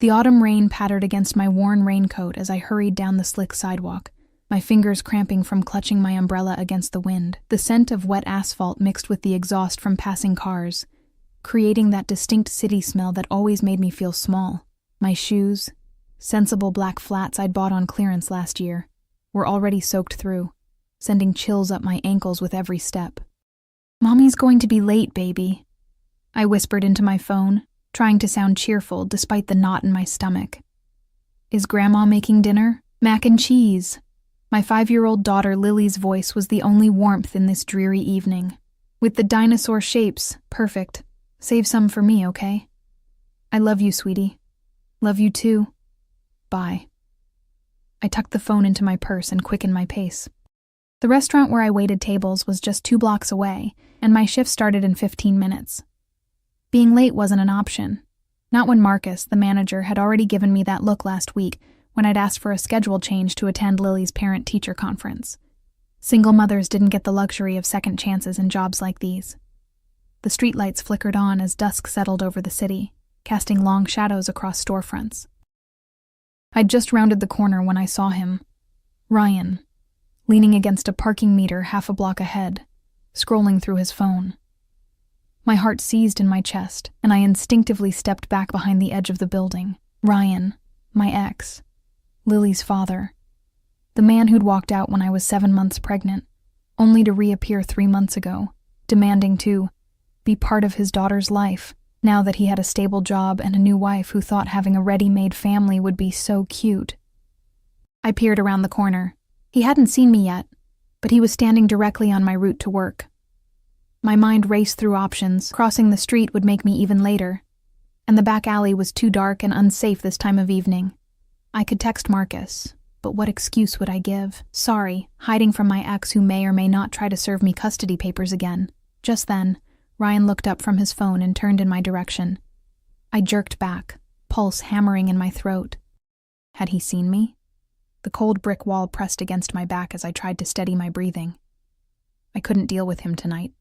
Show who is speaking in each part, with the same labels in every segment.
Speaker 1: The autumn rain pattered against my worn raincoat as I hurried down the slick sidewalk, my fingers cramping from clutching my umbrella against the wind. The scent of wet asphalt mixed with the exhaust from passing cars, creating that distinct city smell that always made me feel small. My shoes, sensible black flats I'd bought on clearance last year, were already soaked through, sending chills up my ankles with every step. "Mommy's going to be late, baby," I whispered into my phone, trying to sound cheerful despite the knot in my stomach. "Is Grandma making dinner? Mac and cheese." My 5-year-old daughter Lily's voice was the only warmth in this dreary evening. "With the dinosaur shapes, perfect. Save some for me, okay? I love you, sweetie. Love you too. Bye." I tucked the phone into my purse and quickened my pace. The restaurant where I waited tables was just 2 blocks away, and my shift started in 15 minutes. Being late wasn't an option. Not when Marcus, the manager, had already given me that look last week when I'd asked for a schedule change to attend Lily's parent-teacher conference. Single mothers didn't get the luxury of second chances in jobs like these. The streetlights flickered on as dusk settled over the city, casting long shadows across storefronts. I'd just rounded the corner when I saw him, Ryan, leaning against a parking meter half a block ahead, scrolling through his phone. My heart seized in my chest, and I instinctively stepped back behind the edge of the building. Ryan, my ex, Lily's father, the man who'd walked out when I was 7 months pregnant, only to reappear 3 months ago, demanding to be part of his daughter's life, now that he had a stable job and a new wife who thought having a ready-made family would be so cute. I peered around the corner. He hadn't seen me yet, but he was standing directly on my route to work. My mind raced through options. Crossing the street would make me even later, and the back alley was too dark and unsafe this time of evening. I could text Marcus, but what excuse would I give? Sorry, hiding from my ex who may or may not try to serve me custody papers again. Just then, Ryan looked up from his phone and turned in my direction. I jerked back, pulse hammering in my throat. Had he seen me? The cold brick wall pressed against my back as I tried to steady my breathing. I couldn't deal with him tonight.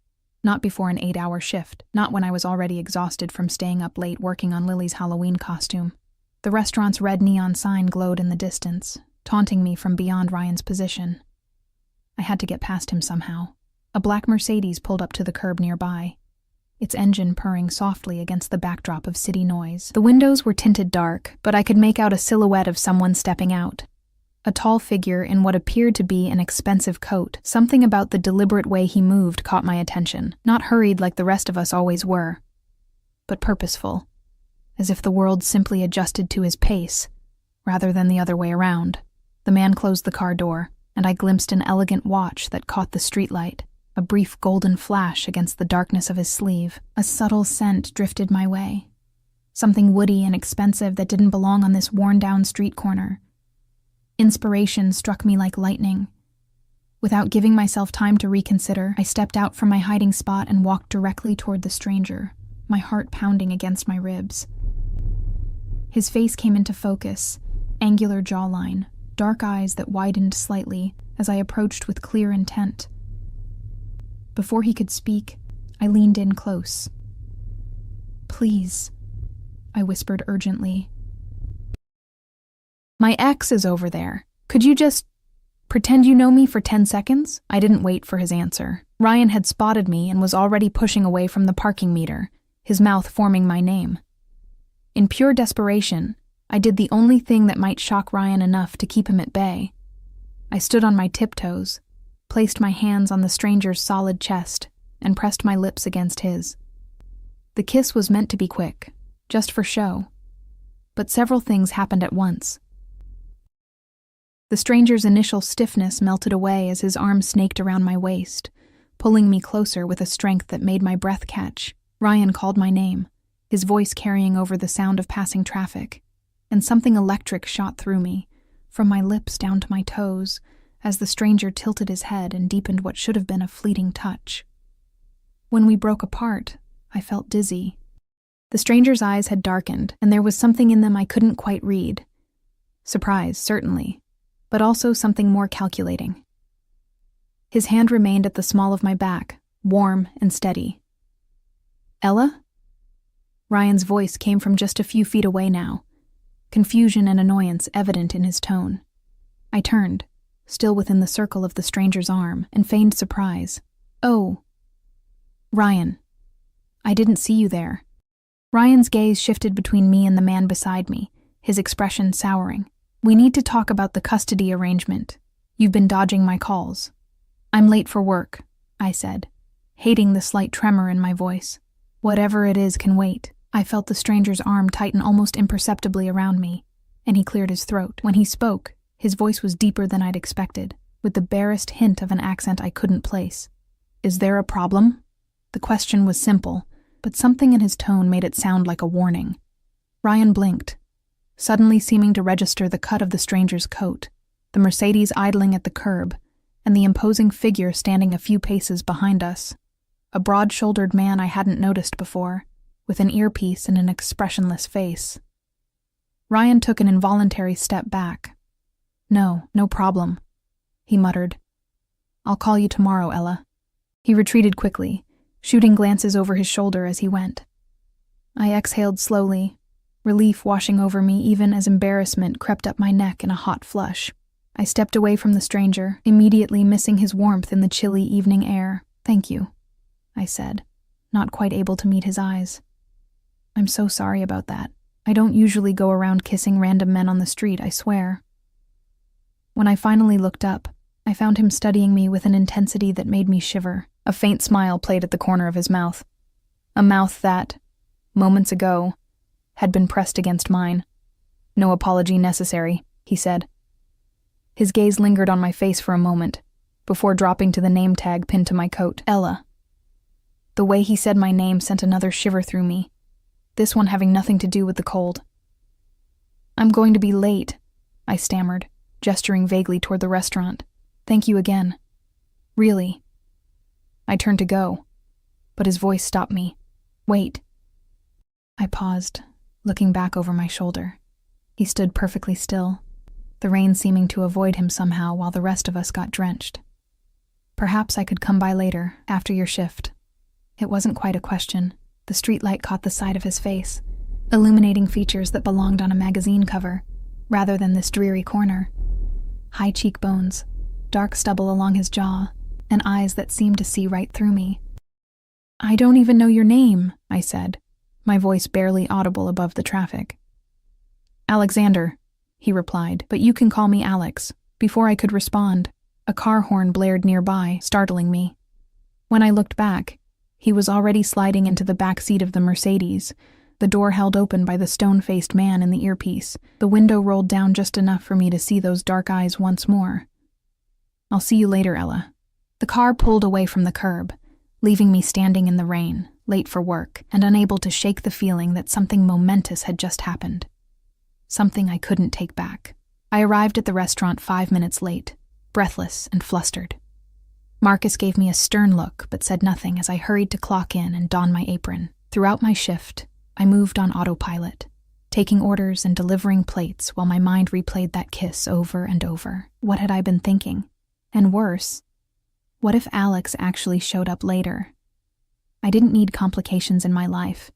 Speaker 1: Not before an 8-hour shift, not when I was already exhausted from staying up late working on Lily's Halloween costume. The restaurant's red neon sign glowed in the distance, taunting me from beyond Ryan's position. I had to get past him somehow. A black Mercedes pulled up to the curb nearby, its engine purring softly against the backdrop of city noise. The windows were tinted dark, but I could make out a silhouette of someone stepping out. A tall figure in what appeared to be an expensive coat. Something about the deliberate way he moved caught my attention. Not hurried like the rest of us always were, but purposeful, as if the world simply adjusted to his pace, rather than the other way around. The man closed the car door, and I glimpsed an elegant watch that caught the streetlight, a brief golden flash against the darkness of his sleeve. A subtle scent drifted my way, something woody and expensive that didn't belong on this worn-down street corner. Inspiration struck me like lightning. Without giving myself time to reconsider, I stepped out from my hiding spot and walked directly toward the stranger, my heart pounding against my ribs. His face came into focus, angular jawline, dark eyes that widened slightly as I approached with clear intent. Before he could speak, I leaned in close. "Please," I whispered urgently. "My ex is over there. Could you just pretend you know me for 10 seconds? I didn't wait for his answer. Ryan had spotted me and was already pushing away from the parking meter, his mouth forming my name. In pure desperation, I did the only thing that might shock Ryan enough to keep him at bay. I stood on my tiptoes, placed my hands on the stranger's solid chest, and pressed my lips against his. The kiss was meant to be quick, just for show. But several things happened at once. The stranger's initial stiffness melted away as his arm snaked around my waist, pulling me closer with a strength that made my breath catch. Ryan called my name, his voice carrying over the sound of passing traffic, and something electric shot through me, from my lips down to my toes, as the stranger tilted his head and deepened what should have been a fleeting touch. When we broke apart, I felt dizzy. The stranger's eyes had darkened, and there was something in them I couldn't quite read. Surprise, certainly, but also something more calculating. His hand remained at the small of my back, warm and steady. "Ella?" Ryan's voice came from just a few feet away now, confusion and annoyance evident in his tone. I turned, still within the circle of the stranger's arm, and feigned surprise. "Oh, Ryan. I didn't see you there." Ryan's gaze shifted between me and the man beside me, his expression souring. "We need to talk about the custody arrangement. You've been dodging my calls." "I'm late for work," I said, hating the slight tremor in my voice. "Whatever it is can wait." I felt the stranger's arm tighten almost imperceptibly around me, and he cleared his throat. When he spoke, his voice was deeper than I'd expected, with the barest hint of an accent I couldn't place. "Is there a problem?" The question was simple, but something in his tone made it sound like a warning. Ryan blinked, suddenly seeming to register the cut of the stranger's coat, the Mercedes idling at the curb, and the imposing figure standing a few paces behind us. A broad-shouldered man I hadn't noticed before, with an earpiece and an expressionless face. Ryan took an involuntary step back. No problem," he muttered. "I'll call you tomorrow, Ella." He retreated quickly, shooting glances over his shoulder as he went. I exhaled slowly, relief washing over me even as embarrassment crept up my neck in a hot flush. I stepped away from the stranger, immediately missing his warmth in the chilly evening air. "Thank you," I said, not quite able to meet his eyes. "I'm so sorry about that. I don't usually go around kissing random men on the street, I swear." When I finally looked up, I found him studying me with an intensity that made me shiver. A faint smile played at the corner of his mouth. A mouth that, moments ago, had been pressed against mine. "No apology necessary," he said. His gaze lingered on my face for a moment, before dropping to the name tag pinned to my coat. "Ella." The way he said my name sent another shiver through me, this one having nothing to do with the cold. "I'm going to be late," I stammered, gesturing vaguely toward the restaurant. "Thank you again. Really." I turned to go, but his voice stopped me. "Wait." I paused, looking back over my shoulder. He stood perfectly still, the rain seeming to avoid him somehow while the rest of us got drenched. "Perhaps I could come by later, after your shift." It wasn't quite a question. The streetlight caught the side of his face, illuminating features that belonged on a magazine cover, rather than this dreary corner. High cheekbones, dark stubble along his jaw, and eyes that seemed to see right through me. "I don't even know your name," I said, my voice barely audible above the traffic. "Alexander," he replied, "but you can call me Alex." Before I could respond, a car horn blared nearby, startling me. When I looked back, he was already sliding into the back seat of the Mercedes, the door held open by the stone-faced man in the earpiece, the window rolled down just enough for me to see those dark eyes once more. "I'll see you later, Ella." The car pulled away from the curb, leaving me standing in the rain, late for work, and unable to shake the feeling that something momentous had just happened. Something I couldn't take back. I arrived at the restaurant 5 minutes late, breathless and flustered. Marcus gave me a stern look but said nothing as I hurried to clock in and don my apron. Throughout my shift, I moved on autopilot, taking orders and delivering plates while my mind replayed that kiss over and over. What had I been thinking? And worse, what if Alex actually showed up later? I didn't need complications in my life,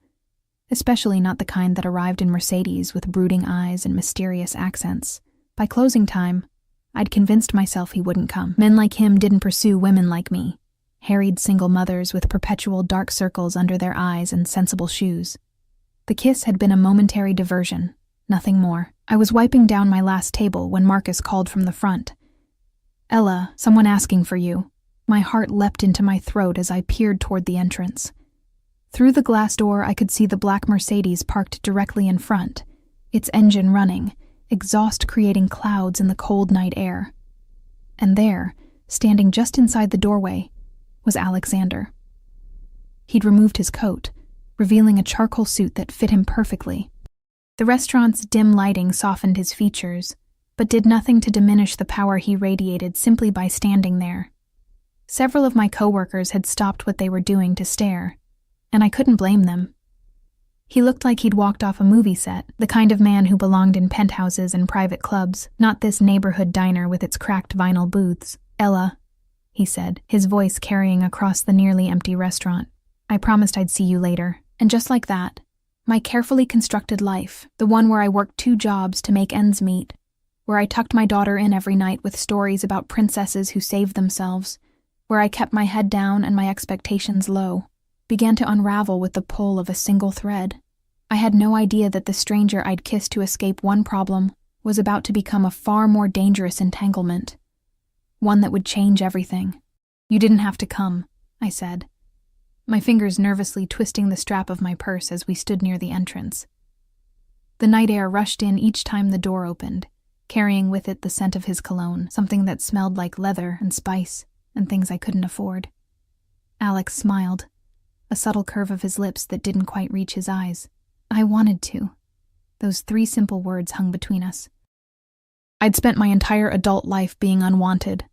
Speaker 1: especially not the kind that arrived in Mercedes with brooding eyes and mysterious accents. By closing time, I'd convinced myself he wouldn't come. Men like him didn't pursue women like me, harried single mothers with perpetual dark circles under their eyes and sensible shoes. The kiss had been a momentary diversion, nothing more. I was wiping down my last table when Marcus called from the front. "Ella, someone asking for you." My heart leapt into my throat as I peered toward the entrance. Through the glass door I could see the black Mercedes parked directly in front, its engine running, exhaust creating clouds in the cold night air. And there, standing just inside the doorway, was Alexander. He'd removed his coat, revealing a charcoal suit that fit him perfectly. The restaurant's dim lighting softened his features, but did nothing to diminish the power he radiated simply by standing there. Several of my coworkers had stopped what they were doing to stare, and I couldn't blame them. He looked like he'd walked off a movie set, the kind of man who belonged in penthouses and private clubs, not this neighborhood diner with its cracked vinyl booths. "Ella," he said, his voice carrying across the nearly empty restaurant. "I promised I'd see you later." And just like that, My carefully constructed life, the one where I worked 2 jobs to make ends meet, where I tucked my daughter in every night with stories about princesses who saved themselves, where I kept my head down and my expectations low, began to unravel with the pull of a single thread. I had no idea that the stranger I'd kissed to escape one problem was about to become a far more dangerous entanglement, one that would change everything. "You didn't have to come," I said, my fingers nervously twisting the strap of my purse as we stood near the entrance. The night air rushed in each time the door opened, carrying with it the scent of his cologne, something that smelled like leather and spice and things I couldn't afford. Alex smiled, a subtle curve of his lips that didn't quite reach his eyes. I wanted to. Those 3 simple words hung between us. I'd spent my entire adult life being unwanted,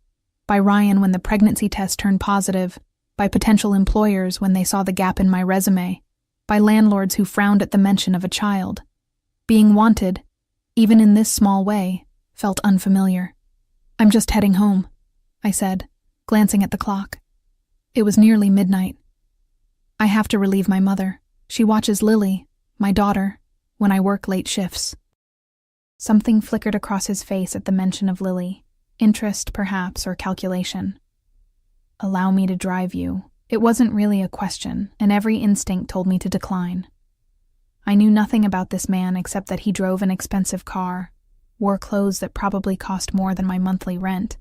Speaker 1: by Ryan when the pregnancy test turned positive, by potential employers when they saw the gap in my resume, by landlords who frowned at the mention of a child. Being wanted, even in this small way, felt unfamiliar. "I'm just heading home," I said, glancing at the clock. It was nearly midnight. "I have to relieve my mother. She watches Lily, my daughter, when I work late shifts." Something flickered across his face at the mention of Lily. Interest, perhaps, or calculation. "Allow me to drive you." It wasn't really a question, and every instinct told me to decline. I knew nothing about this man except that he drove an expensive car, wore clothes that probably cost more than my monthly rent,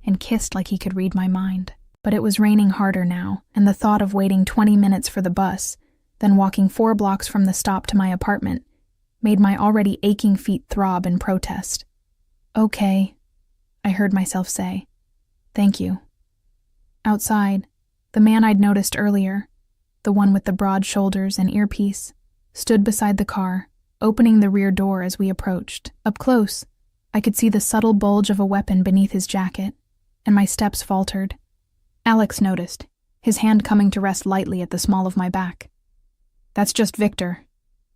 Speaker 1: and kissed like he could read my mind. But it was raining harder now, and the thought of waiting 20 minutes for the bus, then walking 4 blocks from the stop to my apartment, made my already aching feet throb in protest. "Okay," I heard myself say. "Thank you." Outside, the man I'd noticed earlier, the one with the broad shoulders and earpiece, stood beside the car, opening the rear door as we approached. Up close, I could see the subtle bulge of a weapon beneath his jacket, and my steps faltered. Alex noticed, his hand coming to rest lightly at the small of my back. "That's just Victor.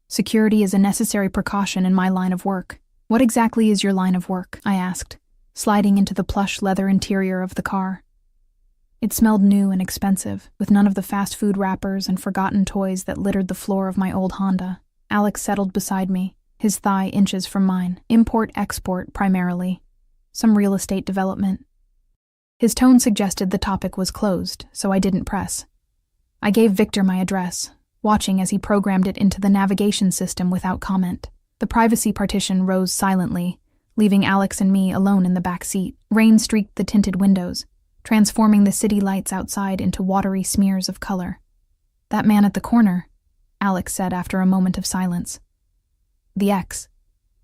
Speaker 1: Security is a necessary precaution in my line of work." "What exactly is your line of work?" I asked, sliding into the plush leather interior of the car. It smelled new and expensive, with none of the fast food wrappers and forgotten toys that littered the floor of my old Honda. Alex settled beside me, his thigh inches from mine. Import-export, primarily. Some real estate development. His tone suggested the topic was closed, so I didn't press. I gave Victor my address, watching as he programmed it into the navigation system without comment. The privacy partition rose silently, leaving Alex and me alone in the back seat. Rain streaked the tinted windows, transforming the city lights outside into watery smears of color. "That man at the corner," Alex said after a moment of silence. "The ex.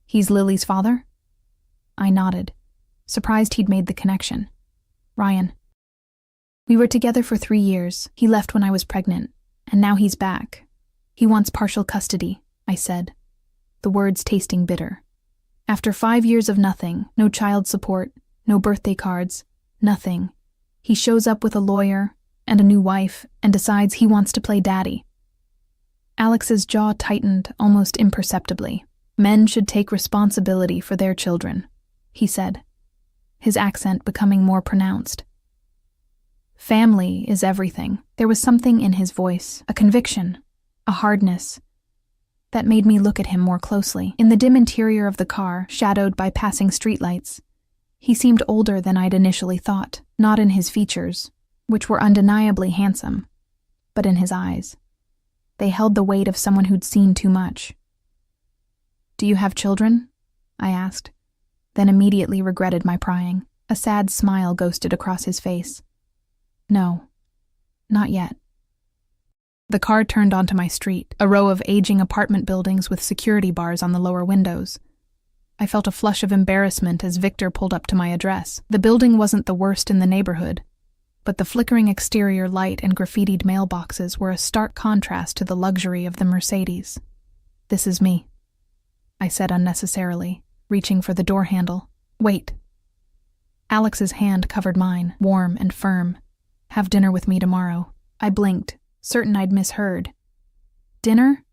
Speaker 1: He's Lily's father?" I nodded, surprised he'd made the connection. "Ryan. We were together for 3 years. He left when I was pregnant, and now he's back. He wants partial custody," I said, the words tasting bitter. "After 5 years of nothing, no child support, no birthday cards, nothing, he shows up with a lawyer and a new wife and decides he wants to play daddy." Alex's jaw tightened almost imperceptibly. "Men should take responsibility for their children," he said, his accent becoming more pronounced. "Family is everything." There was something in his voice, a conviction, a hardness, that made me look at him more closely. In the dim interior of the car, shadowed by passing streetlights, he seemed older than I'd initially thought, not in his features, which were undeniably handsome, but in his eyes. They held the weight of someone who'd seen too much. "Do you have children?" I asked, then immediately regretted my prying. A sad smile ghosted across his face. "No, not yet." The car turned onto my street, a row of aging apartment buildings with security bars on the lower windows. I felt a flush of embarrassment as Victor pulled up to my address. The building wasn't the worst in the neighborhood, but the flickering exterior light and graffitied mailboxes were a stark contrast to the luxury of the Mercedes. "This is me," I said unnecessarily, reaching for the door handle. "Wait." Alex's hand covered mine, warm and firm. "Have dinner with me tomorrow." I blinked, certain I'd misheard. "Dinner?"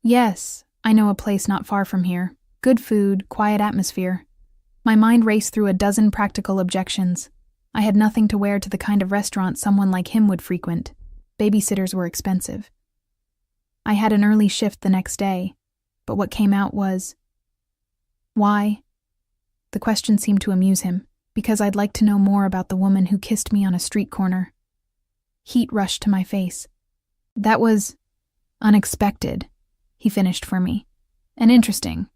Speaker 1: "Yes, I know a place not far from here. Good food, quiet atmosphere." My mind raced through a dozen practical objections. I had nothing to wear to the kind of restaurant someone like him would frequent. Babysitters were expensive. I had an early shift the next day, but what came out was, "Why?" The question seemed to amuse him, because I'd like to know more about the woman who kissed me on a street corner. Heat rushed to my face. "That was unexpected," he finished for me, "and interesting."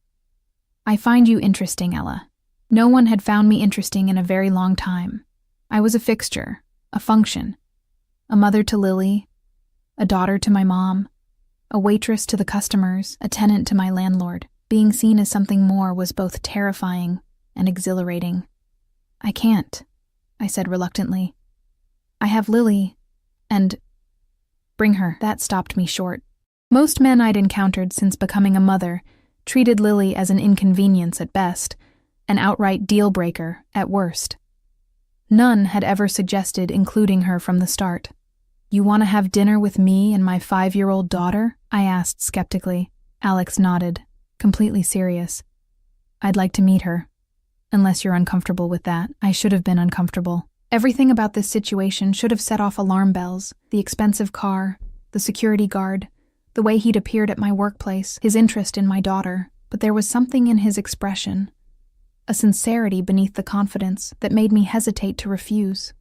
Speaker 1: "I find you interesting, Ella. No one had found me interesting in a very long time. I was a fixture, a function, a mother to Lily, a daughter to my mom, a waitress to the customers, a tenant to my landlord. Being seen as something more was both terrifying and exhilarating. "I can't," I said reluctantly. "I have Lily, and bring her." That stopped me short. Most men I'd encountered since becoming a mother treated Lily as an inconvenience at best, an outright deal-breaker at worst. None had ever suggested including her from the start. "You want to have dinner with me and my 5-year-old daughter?" I asked skeptically. Alex nodded, completely serious. "I'd like to meet her. Unless you're uncomfortable with that." I should have been uncomfortable. Everything about this situation should have set off alarm bells. The expensive car, the security guard, the way he'd appeared at my workplace, his interest in my daughter. But there was something in his expression, a sincerity beneath the confidence, that made me hesitate to refuse.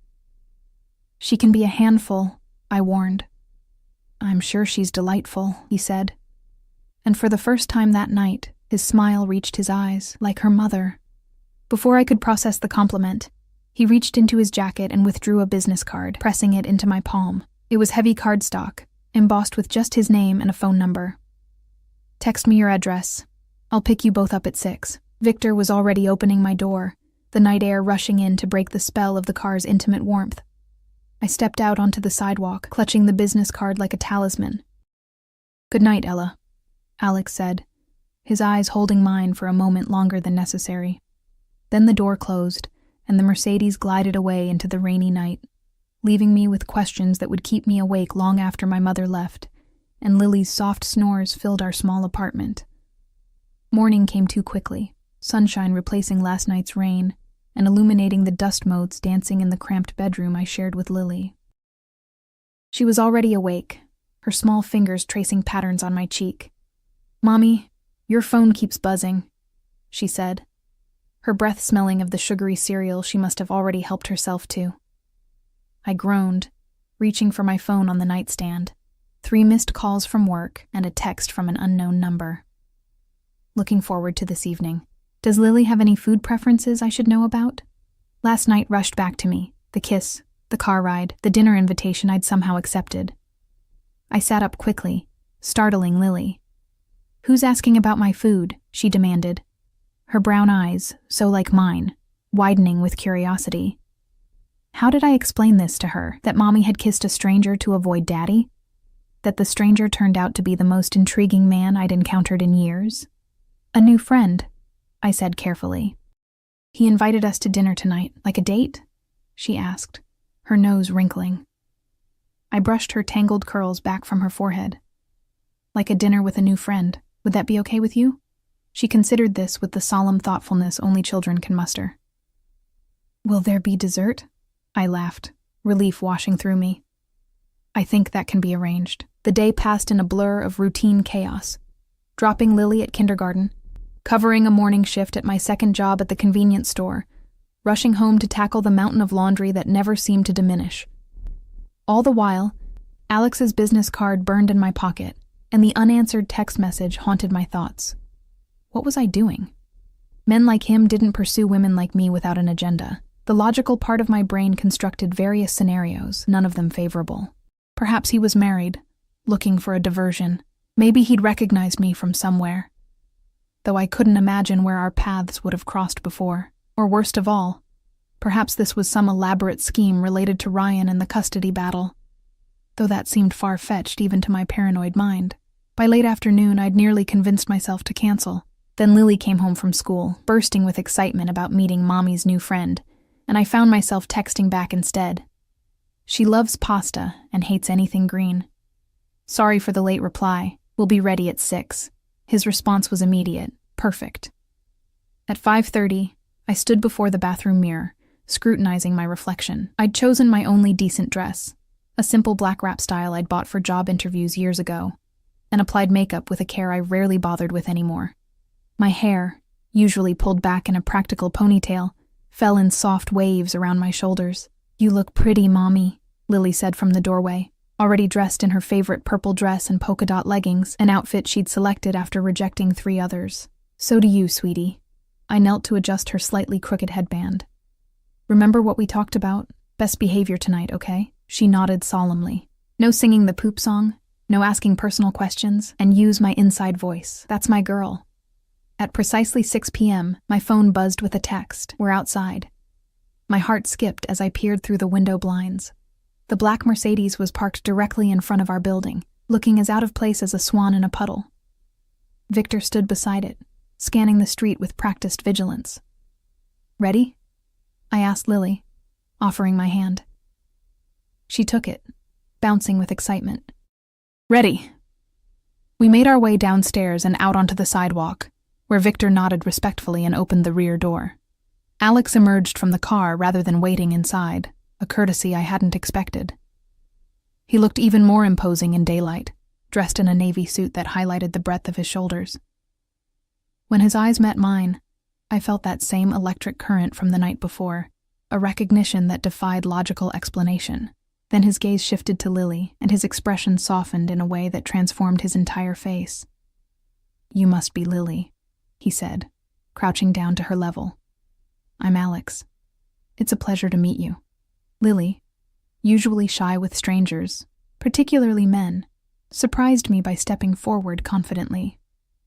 Speaker 1: "She can be a handful," I warned. "I'm sure she's delightful," he said. And for the first time that night, his smile reached his eyes, like her mother. Before I could process the compliment, he reached into his jacket and withdrew a business card, pressing it into my palm. It was heavy cardstock, embossed with just his name and a phone number. "Text me your address. I'll pick you both up at 6. Victor was already opening my door, the night air rushing in to break the spell of the car's intimate warmth. I stepped out onto the sidewalk, clutching the business card like a talisman. "Good night, Ella," Alex said, his eyes holding mine for a moment longer than necessary. Then the door closed, and the Mercedes glided away into the rainy night, leaving me with questions that would keep me awake long after my mother left, and Lily's soft snores filled our small apartment. Morning came too quickly, sunshine replacing last night's rain, and illuminating the dust motes dancing in the cramped bedroom I shared with Lily. She was already awake, her small fingers tracing patterns on my cheek. "Mommy, your phone keeps buzzing," she said, her breath smelling of the sugary cereal she must have already helped herself to. I groaned, reaching for my phone on the nightstand. 3 missed calls from work and a text from an unknown number. Looking forward to this evening. Does Lily have any food preferences I should know about? Last night rushed back to me, the kiss, the car ride, the dinner invitation I'd somehow accepted. I sat up quickly, startling Lily. "Who's asking about my food?" she demanded, her brown eyes, so like mine, widening with curiosity. How did I explain this to her, that Mommy had kissed a stranger to avoid Daddy? That the stranger turned out to be the most intriguing man I'd encountered in years? "A new friend," I said carefully. "He invited us to dinner tonight, like a date?" she asked, her nose wrinkling. I brushed her tangled curls back from her forehead. "Like a dinner with a new friend. Would that be okay with you?" She considered this with the solemn thoughtfulness only children can muster. "Will there be dessert?" I laughed, relief washing through me. "I think that can be arranged." The day passed in a blur of routine chaos. Dropping Lily at kindergarten, covering a morning shift at my second job at the convenience store, rushing home to tackle the mountain of laundry that never seemed to diminish. All the while, Alex's business card burned in my pocket, and the unanswered text message haunted my thoughts. What was I doing? Men like him didn't pursue women like me without an agenda. The logical part of my brain constructed various scenarios, none of them favorable. Perhaps he was married, looking for a diversion. Maybe he'd recognized me from somewhere. Though I couldn't imagine where our paths would have crossed before. Or worst of all, perhaps this was some elaborate scheme related to Ryan and the custody battle. Though that seemed far-fetched even to my paranoid mind. By late afternoon, I'd nearly convinced myself to cancel. Then Lily came home from school, bursting with excitement about meeting Mommy's new friend, and I found myself texting back instead. She loves pasta and hates anything green. "Sorry for the late reply. We'll be ready at 6. His response was immediate. Perfect. At 5:30, I stood before the bathroom mirror, scrutinizing my reflection. I'd chosen my only decent dress, a simple black wrap style I'd bought for job interviews years ago. and applied makeup with a care I rarely bothered with anymore. My hair, usually pulled back in a practical ponytail, fell in soft waves around my shoulders. "You look pretty, Mommy," Lily said from the doorway, already dressed in her favorite purple dress and polka dot leggings, an outfit she'd selected after rejecting 3 others. "So do you, sweetie." I knelt to adjust her slightly crooked headband. "Remember what we talked about? Best behavior tonight, okay?" She nodded solemnly. "No singing the poop song, no asking personal questions, and use my inside voice. That's my girl." At precisely 6 p.m., my phone buzzed with a text. "We're outside." My heart skipped as I peered through the window blinds. The black Mercedes was parked directly in front of our building, looking as out of place as a swan in a puddle. Victor stood beside it, scanning the street with practiced vigilance. "Ready?" I asked Lily, offering my hand. She took it, bouncing with excitement. "Ready." We made our way downstairs and out onto the sidewalk, where Victor nodded respectfully and opened the rear door. Alex emerged from the car rather than waiting inside, a courtesy I hadn't expected. He looked even more imposing in daylight, dressed in a navy suit that highlighted the breadth of his shoulders. When his eyes met mine, I felt that same electric current from the night before, a recognition that defied logical explanation. Then his gaze shifted to Lily, and his expression softened in a way that transformed his entire face. "You must be Lily," he said, crouching down to her level. "I'm Alex. It's a pleasure to meet you." Lily, usually shy with strangers, particularly men, surprised me by stepping forward confidently.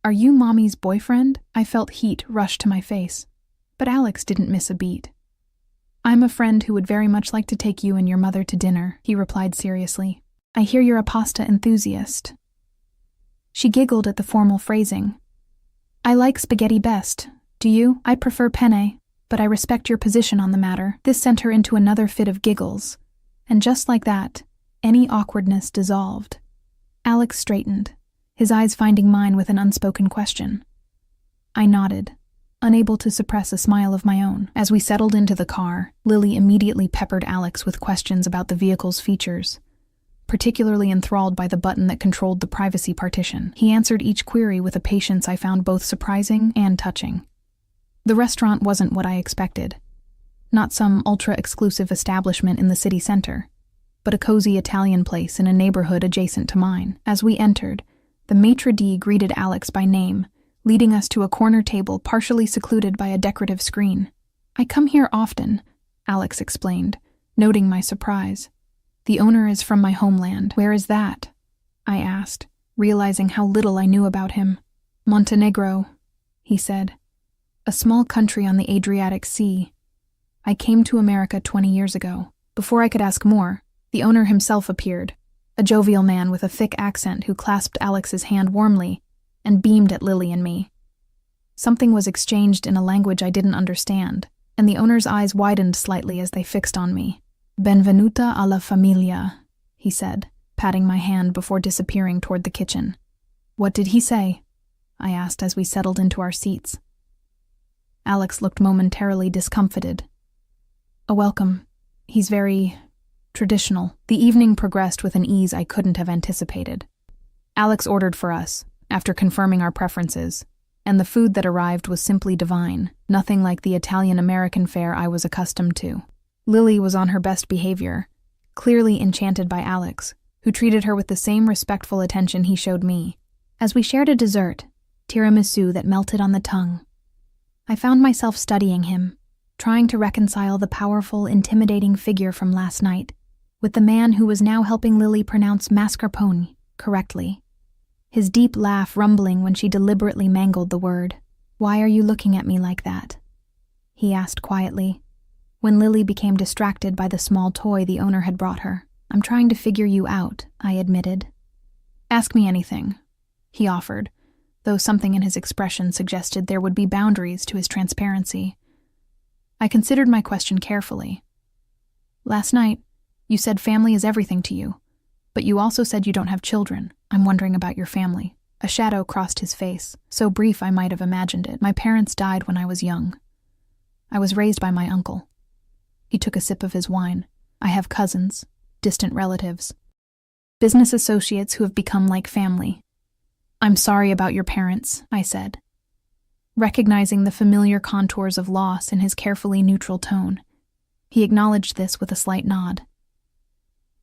Speaker 1: "Are you Mommy's boyfriend?" I felt heat rush to my face, but Alex didn't miss a beat. "I'm a friend who would very much like to take you and your mother to dinner," he replied seriously. "I hear you're a pasta enthusiast." She giggled at the formal phrasing. "I like spaghetti best. Do you? I prefer penne, but I respect your position on the matter." This sent her into another fit of giggles, and just like that, any awkwardness dissolved. Alex straightened, his eyes finding mine with an unspoken question. I nodded, unable to suppress a smile of my own. As we settled into the car, Lily immediately peppered Alex with questions about the vehicle's features, particularly enthralled by the button that controlled the privacy partition. He answered each query with a patience I found both surprising and touching. The restaurant wasn't what I expected. Not some ultra-exclusive establishment in the city center, but a cozy Italian place in a neighborhood adjacent to mine. As we entered, the maitre d' greeted Alex by name, leading us to a corner table partially secluded by a decorative screen. "I come here often," Alex explained, noting my surprise. "The owner is from my homeland." "Where is that?" I asked, realizing how little I knew about him. "Montenegro," he said. "A small country on the Adriatic Sea. I came to America 20 years ago." Before I could ask more, the owner himself appeared, a jovial man with a thick accent who clasped Alex's hand warmly and beamed at Lily and me. Something was exchanged in a language I didn't understand, and the owner's eyes widened slightly as they fixed on me. "Benvenuta alla familia," he said, patting my hand before disappearing toward the kitchen. "What did he say?" I asked as we settled into our seats. Alex looked momentarily discomfited. "A welcome. He's very traditional." The evening progressed with an ease I couldn't have anticipated. Alex ordered for us, after confirming our preferences, and the food that arrived was simply divine, nothing like the Italian-American fare I was accustomed to. Lily was on her best behavior, clearly enchanted by Alex, who treated her with the same respectful attention he showed me. As we shared a dessert, tiramisu that melted on the tongue, I found myself studying him, trying to reconcile the powerful, intimidating figure from last night with the man who was now helping Lily pronounce mascarpone correctly, his deep laugh rumbling when she deliberately mangled the word. "Why are you looking at me like that?" he asked quietly, when Lily became distracted by the small toy the owner had brought her. "I'm trying to figure you out," I admitted. "Ask me anything," he offered, though something in his expression suggested there would be boundaries to his transparency. I considered my question carefully. "Last night, you said family is everything to you, but you also said you don't have children. I'm wondering about your family." A shadow crossed his face, so brief I might have imagined it. "My parents died when I was young. I was raised by my uncle." He took a sip of his wine. "I have cousins, distant relatives, business associates who have become like family. I'm sorry about your parents, I said, recognizing the familiar contours of loss in his carefully neutral tone. He acknowledged this with a slight nod.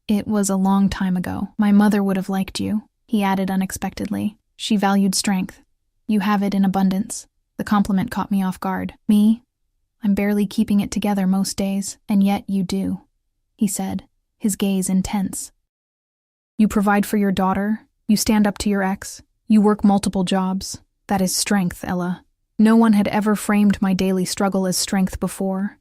Speaker 1: It was a long time ago. My mother would have liked you, he added unexpectedly. She valued strength. You have it in abundance. The compliment caught me off guard. Me? I'm barely keeping it together most days, and yet you do, he said, his gaze intense. You provide for your daughter, you stand up to your ex, you work multiple jobs. That is strength, Ella. No one had ever framed my daily struggle as strength before.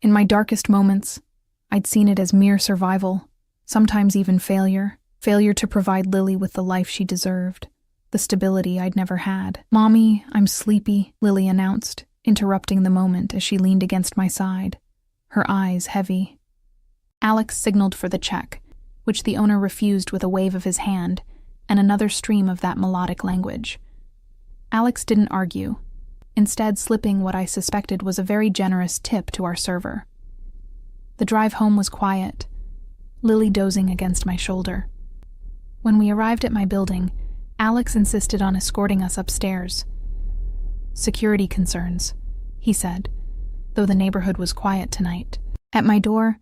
Speaker 1: In my darkest moments, I'd seen it as mere survival, sometimes even failure to provide Lily with the life she deserved, the stability I'd never had. Mommy, I'm sleepy, Lily announced, interrupting the moment as she leaned against my side, her eyes heavy. Alex signaled for the check, which the owner refused with a wave of his hand and another stream of that melodic language. Alex didn't argue, instead slipping what I suspected was a very generous tip to our server. The drive home was quiet, Lily dozing against my shoulder. When we arrived at my building, Alex insisted on escorting us upstairs. Security concerns, he said, though the neighborhood was quiet tonight. At my door,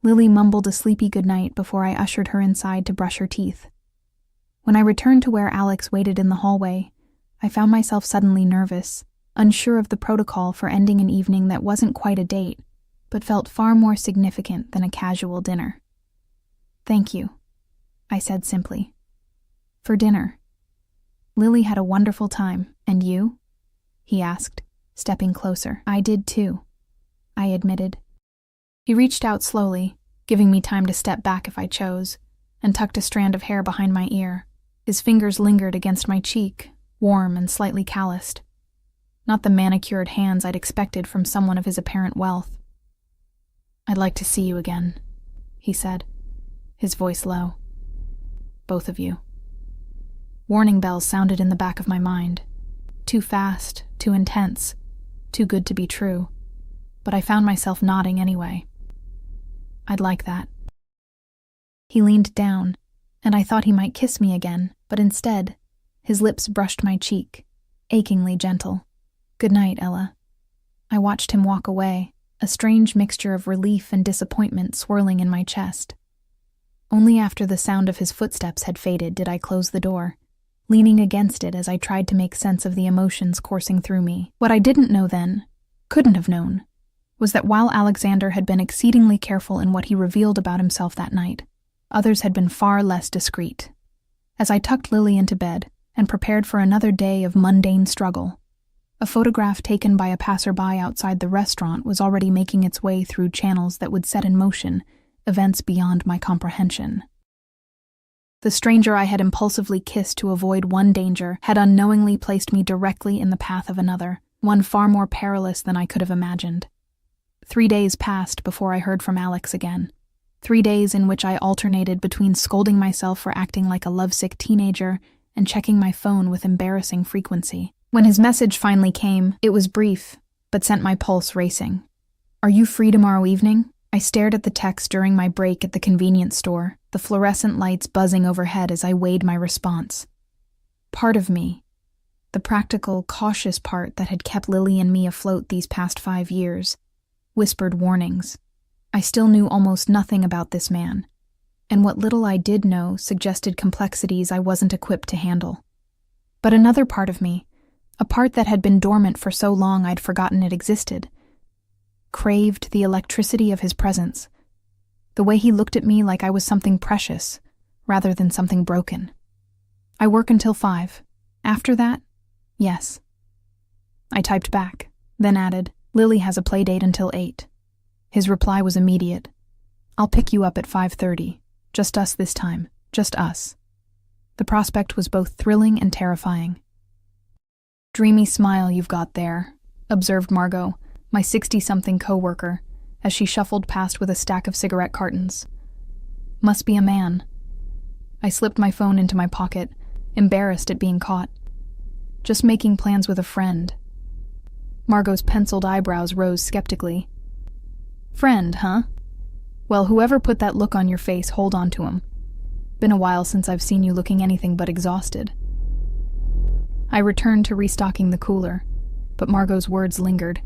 Speaker 1: Lily mumbled a sleepy goodnight before I ushered her inside to brush her teeth. When I returned to where Alex waited in the hallway, I found myself suddenly nervous, unsure of the protocol for ending an evening that wasn't quite a date, but felt far more significant than a casual dinner. Thank you, I said simply. For dinner. Lily had a wonderful time, and you? He asked, stepping closer. I did too, I admitted. He reached out slowly, giving me time to step back if I chose, and tucked a strand of hair behind my ear. His fingers lingered against my cheek, warm and slightly calloused. Not the manicured hands I'd expected from someone of his apparent wealth. I'd like to see you again, he said, his voice low. Both of you. Warning bells sounded in the back of my mind. Too fast, too intense, too good to be true. But I found myself nodding anyway. I'd like that. He leaned down, and I thought he might kiss me again, but instead, his lips brushed my cheek, achingly gentle. Good night, Ella. I watched him walk away, a strange mixture of relief and disappointment swirling in my chest. Only after the sound of his footsteps had faded did I close the door, leaning against it as I tried to make sense of the emotions coursing through me. What I didn't know then, couldn't have known, was that while Alexander had been exceedingly careful in what he revealed about himself that night, others had been far less discreet. As I tucked Lily into bed and prepared for another day of mundane struggle, a photograph taken by a passerby outside the restaurant was already making its way through channels that would set in motion events beyond my comprehension. The stranger I had impulsively kissed to avoid one danger had unknowingly placed me directly in the path of another, one far more perilous than I could have imagined. 3 days passed before I heard from Alex again. 3 days in which I alternated between scolding myself for acting like a lovesick teenager and checking my phone with embarrassing frequency. When his message finally came, it was brief, but sent my pulse racing. Are you free tomorrow evening? I stared at the text during my break at the convenience store, the fluorescent lights buzzing overhead as I weighed my response. Part of me, the practical, cautious part that had kept Lily and me afloat these past 5 years, whispered warnings. I still knew almost nothing about this man, and what little I did know suggested complexities I wasn't equipped to handle. But another part of me, a part that had been dormant for so long I'd forgotten it existed, craved the electricity of his presence, the way he looked at me like I was something precious, rather than something broken. I work until 5. After that, yes. I typed back, then added, Lily has a play date until 8. His reply was immediate. I'll pick you up at 5:30. Just us this time. Just us. The prospect was both thrilling and terrifying. Dreamy smile you've got there, observed Margot, my 60-something co-worker, as she shuffled past with a stack of cigarette cartons. Must be a man. I slipped my phone into my pocket, embarrassed at being caught. Just making plans with a friend. Margot's penciled eyebrows rose skeptically. Friend, huh? Well, whoever put that look on your face, hold on to him. Been a while since I've seen you looking anything but exhausted. I returned to restocking the cooler, but Margot's words lingered.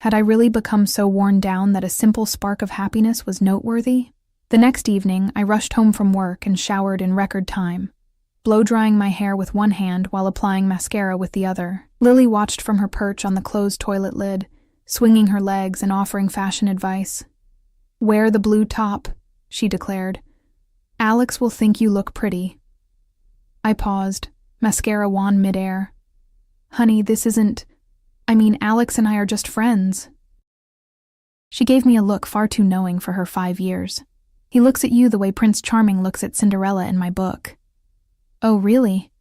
Speaker 1: Had I really become so worn down that a simple spark of happiness was noteworthy? The next evening, I rushed home from work and showered in record time, blow-drying my hair with one hand while applying mascara with the other. Lily watched from her perch on the closed toilet lid, swinging her legs and offering fashion advice. "Wear the blue top," she declared. "Alex will think you look pretty." I paused, mascara wand midair. "Honey, this isn't... Alex and I are just friends." She gave me a look far too knowing for her 5 years. "He looks at you the way Prince Charming looks at Cinderella in my book." "Oh, really?"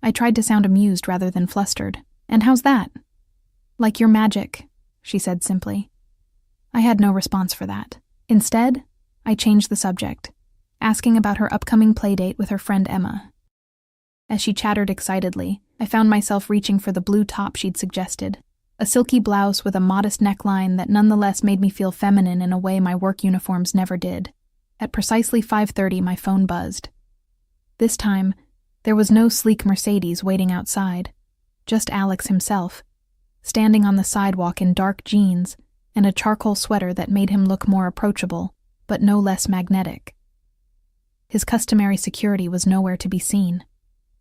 Speaker 1: I tried to sound amused rather than flustered. "And how's that?" "Like your magic," she said simply. I had no response for that. Instead, I changed the subject, asking about her upcoming playdate with her friend Emma. As she chattered excitedly, I found myself reaching for the blue top she'd suggested, a silky blouse with a modest neckline that nonetheless made me feel feminine in a way my work uniforms never did. At precisely 5:30, my phone buzzed. This time, there was no sleek Mercedes waiting outside, just Alex himself, standing on the sidewalk in dark jeans and a charcoal sweater that made him look more approachable, but no less magnetic. His customary security was nowhere to be seen.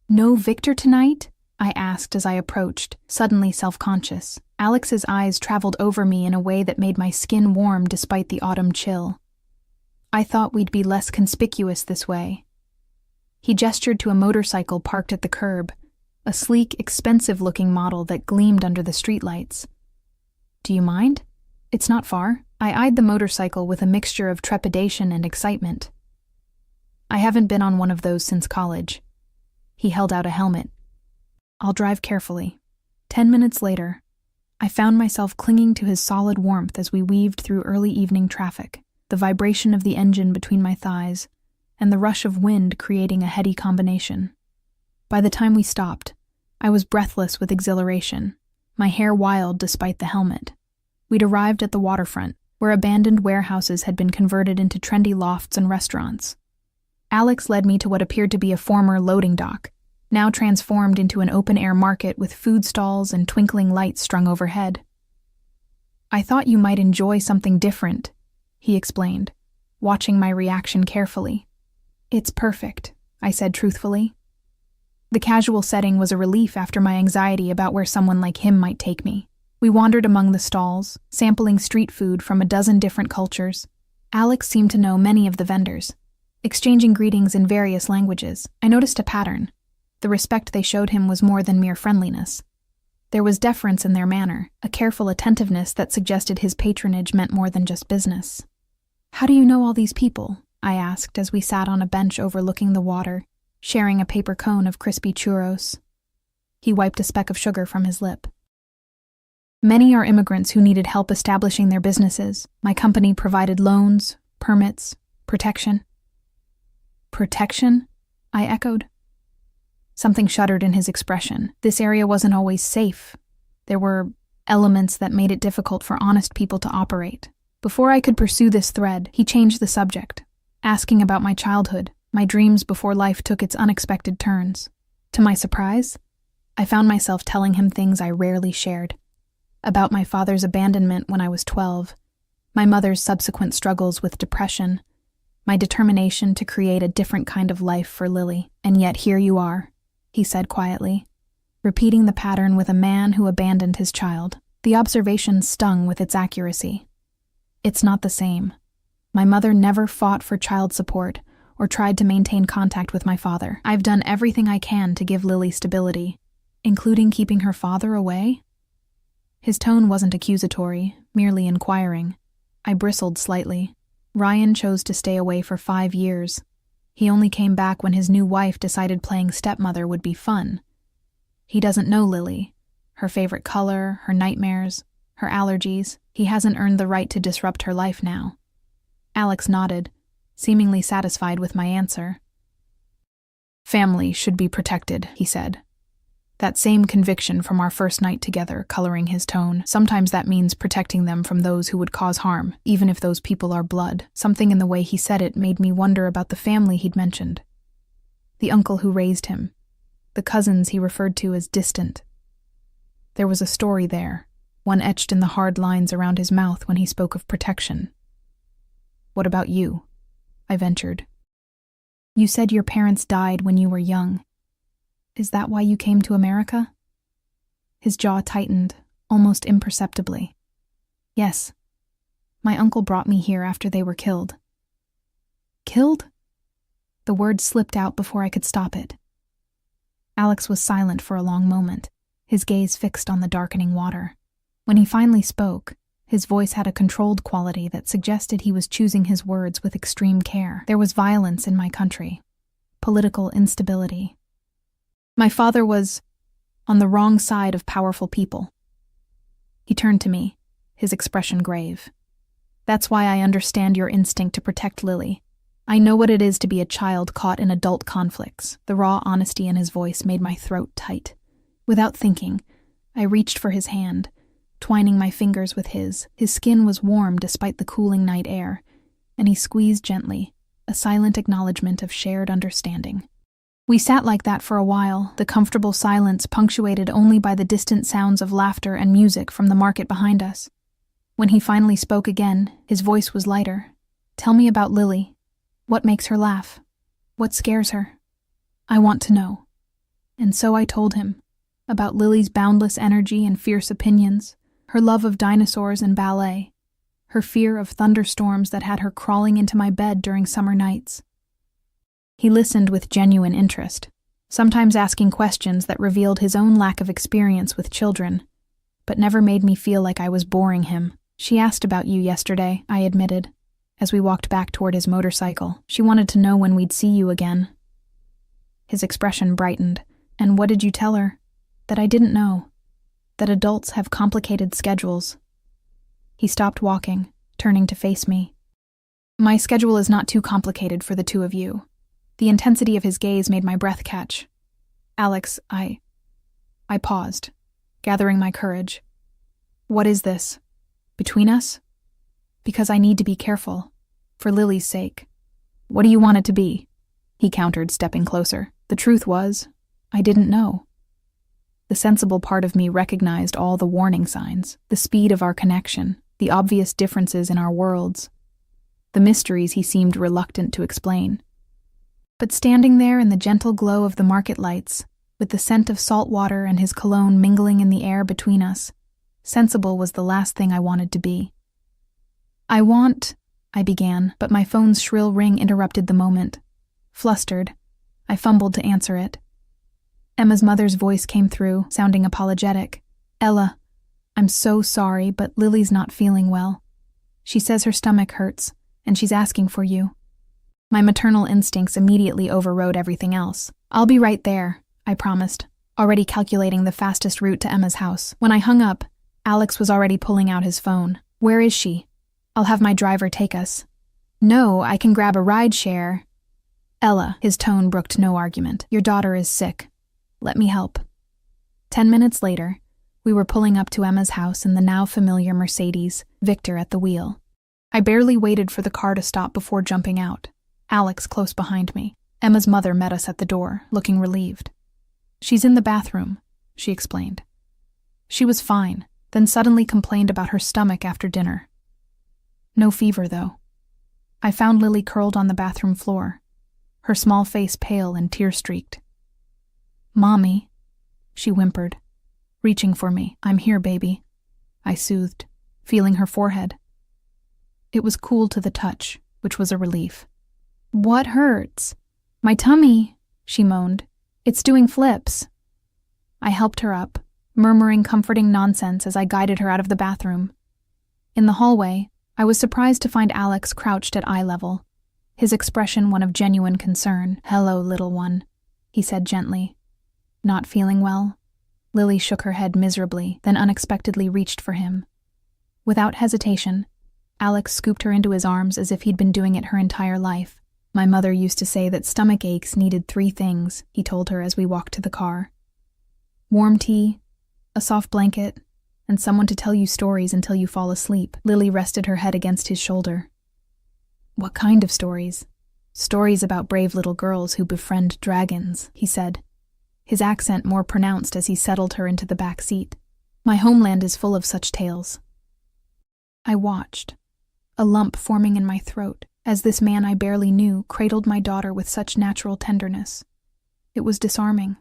Speaker 1: "No Victor tonight?" I asked as I approached, suddenly self-conscious. Alex's eyes traveled over me in a way that made my skin warm despite the autumn chill. "I thought we'd be less conspicuous this way." He gestured to a motorcycle parked at the curb, a sleek, expensive-looking model that gleamed under the streetlights. "Do you mind? It's not far." I eyed the motorcycle with a mixture of trepidation and excitement. "I haven't been on one of those since college." He held out a helmet. "I'll drive carefully." 10 minutes later, I found myself clinging to his solid warmth as we weaved through early evening traffic, the vibration of the engine between my thighs, and the rush of wind creating a heady combination. By the time we stopped, I was breathless with exhilaration, my hair wild despite the helmet. We'd arrived at the waterfront, where abandoned warehouses had been converted into trendy lofts and restaurants. Alex led me to what appeared to be a former loading dock, now transformed into an open-air market with food stalls and twinkling lights strung overhead. "I thought you might enjoy something different," he explained, watching my reaction carefully. "It's perfect," I said truthfully. The casual setting was a relief after my anxiety about where someone like him might take me. We wandered among the stalls, sampling street food from a dozen different cultures. Alex seemed to know many of the vendors. Exchanging greetings in various languages, I noticed a pattern. The respect they showed him was more than mere friendliness. There was deference in their manner, a careful attentiveness that suggested his patronage meant more than just business. "How do you know all these people?" I asked as we sat on a bench overlooking the water, sharing a paper cone of crispy churros. He wiped a speck of sugar from his lip. "Many are immigrants who needed help establishing their businesses. My company provided loans, permits, protection." "Protection?" I echoed. Something shuddered in his expression. This area wasn't always safe. There were elements that made it difficult for honest people to operate. Before I could pursue this thread, he changed the subject, asking about my childhood, my dreams before life took its unexpected turns. To my surprise, I found myself telling him things I rarely shared. About my father's abandonment when I was 12, my mother's subsequent struggles with depression, my determination to create a different kind of life for Lily. "And yet here you are," he said quietly, repeating the pattern with a man who abandoned his child. The observation stung with its accuracy. It's not the same. My mother never fought for child support or tried to maintain contact with my father. I've done everything I can to give Lily stability, including keeping her father away. His tone wasn't accusatory, merely inquiring. I bristled slightly. Ryan chose to stay away for 5 years. He only came back when his new wife decided playing stepmother would be fun. He doesn't know Lily, her favorite color, her nightmares, her allergies. He hasn't earned the right to disrupt her life now. Alex nodded, seemingly satisfied with my answer. "Family should be protected," he said. That same conviction from our first night together coloring his tone. Sometimes that means protecting them from those who would cause harm, even if those people are blood. Something in the way he said it made me wonder about the family he'd mentioned. The uncle who raised him. the cousins he referred to as distant. There was a story there, one etched in the hard lines around his mouth when he spoke of protection. "What about you?" I ventured. "You said your parents died when you were young. Is that why you came to America?" His jaw tightened, almost imperceptibly. "Yes. My uncle brought me here after they were killed." "Killed?" The word slipped out before I could stop it. Alex was silent for a long moment, his gaze fixed on the darkening water. When he finally spoke, his voice had a controlled quality that suggested he was choosing his words with extreme care. "There was violence in my country. Political instability. My father was on the wrong side of powerful people." He turned to me, his expression grave. "That's why I understand your instinct to protect Lily. I know what it is to be a child caught in adult conflicts." The raw honesty in his voice made my throat tight. Without thinking, I reached for his hand, twining my fingers with his. His skin was warm despite the cooling night air, and he squeezed gently, a silent acknowledgement of shared understanding. We sat like that for a while, the comfortable silence punctuated only by the distant sounds of laughter and music from the market behind us. When he finally spoke again, his voice was lighter. "Tell me about Lily. What makes her laugh? What scares her? I want to know." And so I told him about Lily's boundless energy and fierce opinions, her love of dinosaurs and ballet, her fear of thunderstorms that had her crawling into my bed during summer nights. He listened with genuine interest, sometimes asking questions that revealed his own lack of experience with children, but never made me feel like I was boring him. "She asked about you yesterday," I admitted, as we walked back toward his motorcycle. "She wanted to know when we'd see you again." His expression brightened. "And what did you tell her?" "That I didn't know. That adults have complicated schedules." He stopped walking, turning to face me. "My schedule is not too complicated for the two of you." The intensity of his gaze made my breath catch. "Alex, I paused, gathering my courage. "What is this? Between us?" "Because I need to be careful, for Lily's sake." "What do you want it to be?" he countered, stepping closer. The truth was, I didn't know. The sensible part of me recognized all the warning signs, the speed of our connection, the obvious differences in our worlds, the mysteries he seemed reluctant to explain. But standing there in the gentle glow of the market lights, with the scent of salt water and his cologne mingling in the air between us, sensible was the last thing I wanted to be. I began, but my phone's shrill ring interrupted the moment. Flustered, I fumbled to answer it. Emma's mother's voice came through, sounding apologetic. "Ella, I'm so sorry, but Lily's not feeling well. She says her stomach hurts, and she's asking for you." My maternal instincts immediately overrode everything else. "I'll be right there," I promised, already calculating the fastest route to Emma's house. When I hung up, Alex was already pulling out his phone. "Where is she? I'll have my driver take us." "No, I can grab a ride share." "Ella," his tone brooked no argument. "Your daughter is sick. Let me help." 10 minutes later, we were pulling up to Emma's house in the now familiar Mercedes, Victor at the wheel. I barely waited for the car to stop before jumping out, Alex close behind me. Emma's mother met us at the door, looking relieved. "She's in the bathroom," she explained. She was fine, then suddenly complained about her stomach after dinner. No fever, though. I found Lily curled on the bathroom floor, her small face pale and tear-streaked. "Mommy," she whimpered, reaching for me. "I'm here, baby," I soothed, feeling her forehead. It was cool to the touch, which was a relief. "What hurts?" "My tummy," she moaned. "It's doing flips." I helped her up, murmuring comforting nonsense as I guided her out of the bathroom. In the hallway, I was surprised to find Alex crouched at eye level, his expression one of genuine concern. "Hello, little one," he said gently. "Not feeling well?" Lily shook her head miserably, then unexpectedly reached for him. Without hesitation, Alex scooped her into his arms as if he'd been doing it her entire life. "My mother used to say that stomach aches needed 3 things, he told her as we walked to the car. "Warm tea, a soft blanket, and someone to tell you stories until you fall asleep." Lily rested her head against his shoulder. "What kind of stories?" "Stories about brave little girls who befriend dragons," he said. his accent more pronounced as he settled her into the back seat. My homeland is full of such tales. I watched, a lump forming in my throat, as this man I barely knew cradled my daughter with such natural tenderness. It was disarming,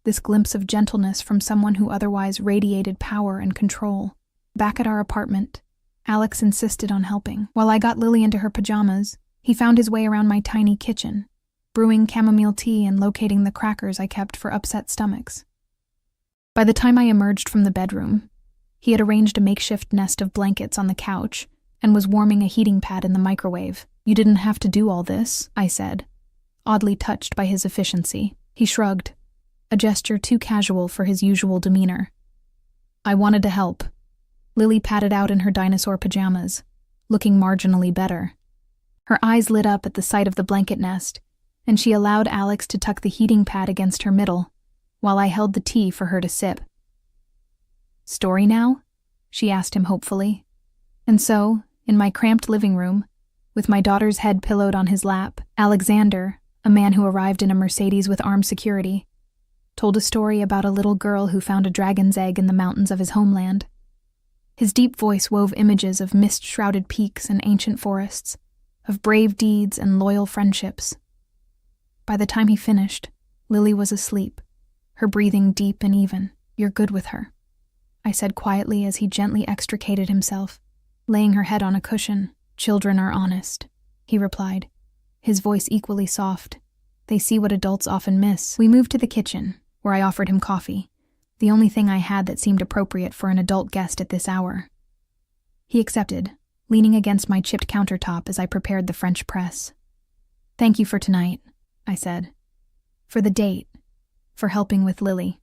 Speaker 1: this glimpse of gentleness from someone who otherwise radiated power and control. Back at our apartment, Alex insisted on helping. While I got Lily into her pajamas, he found his way around my tiny kitchen, brewing chamomile tea and locating the crackers I kept for upset stomachs. By the time I emerged from the bedroom, he had arranged a makeshift nest of blankets on the couch and was warming a heating pad in the microwave. "You didn't have to do all this," I said, oddly touched by his efficiency. He shrugged, a gesture too casual for his usual demeanor. "I wanted to help." Lily patted out in her dinosaur pajamas, looking marginally better. Her eyes lit up at the sight of the blanket nest, and she allowed Alex to tuck the heating pad against her middle, while I held the tea for her to sip. "Story now?" she asked him hopefully. And so, in my cramped living room, with my daughter's head pillowed on his lap, Alexander, a man who arrived in a Mercedes with armed security, told a story about a little girl who found a dragon's egg in the mountains of his homeland. His deep voice wove images of mist-shrouded peaks and ancient forests, of brave deeds and loyal friendships. By the time he finished, Lily was asleep, her breathing deep and even. "You're good with her," I said quietly as he gently extricated himself, laying her head on a cushion. "Children are honest," he replied, his voice equally soft. "They see what adults often miss." We moved to the kitchen, where I offered him coffee, the only thing I had that seemed appropriate for an adult guest at this hour. He accepted, leaning against my chipped countertop as I prepared the French press. "Thank you for tonight," I said. "For the date. For helping with Lily.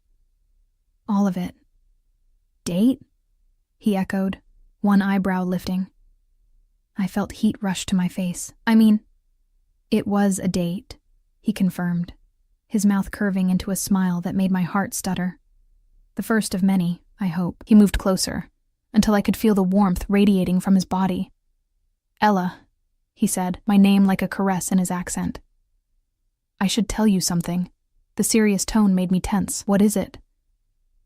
Speaker 1: All of it." "Date?" he echoed, one eyebrow lifting. I felt heat rush to my face. "It was a date," he confirmed, his mouth curving into a smile that made my heart stutter. "The first of many, I hope." He moved closer, until I could feel the warmth radiating from his body. "Ella," he said, my name like a caress in his accent. "I should tell you something." The serious tone made me tense. "What is it?"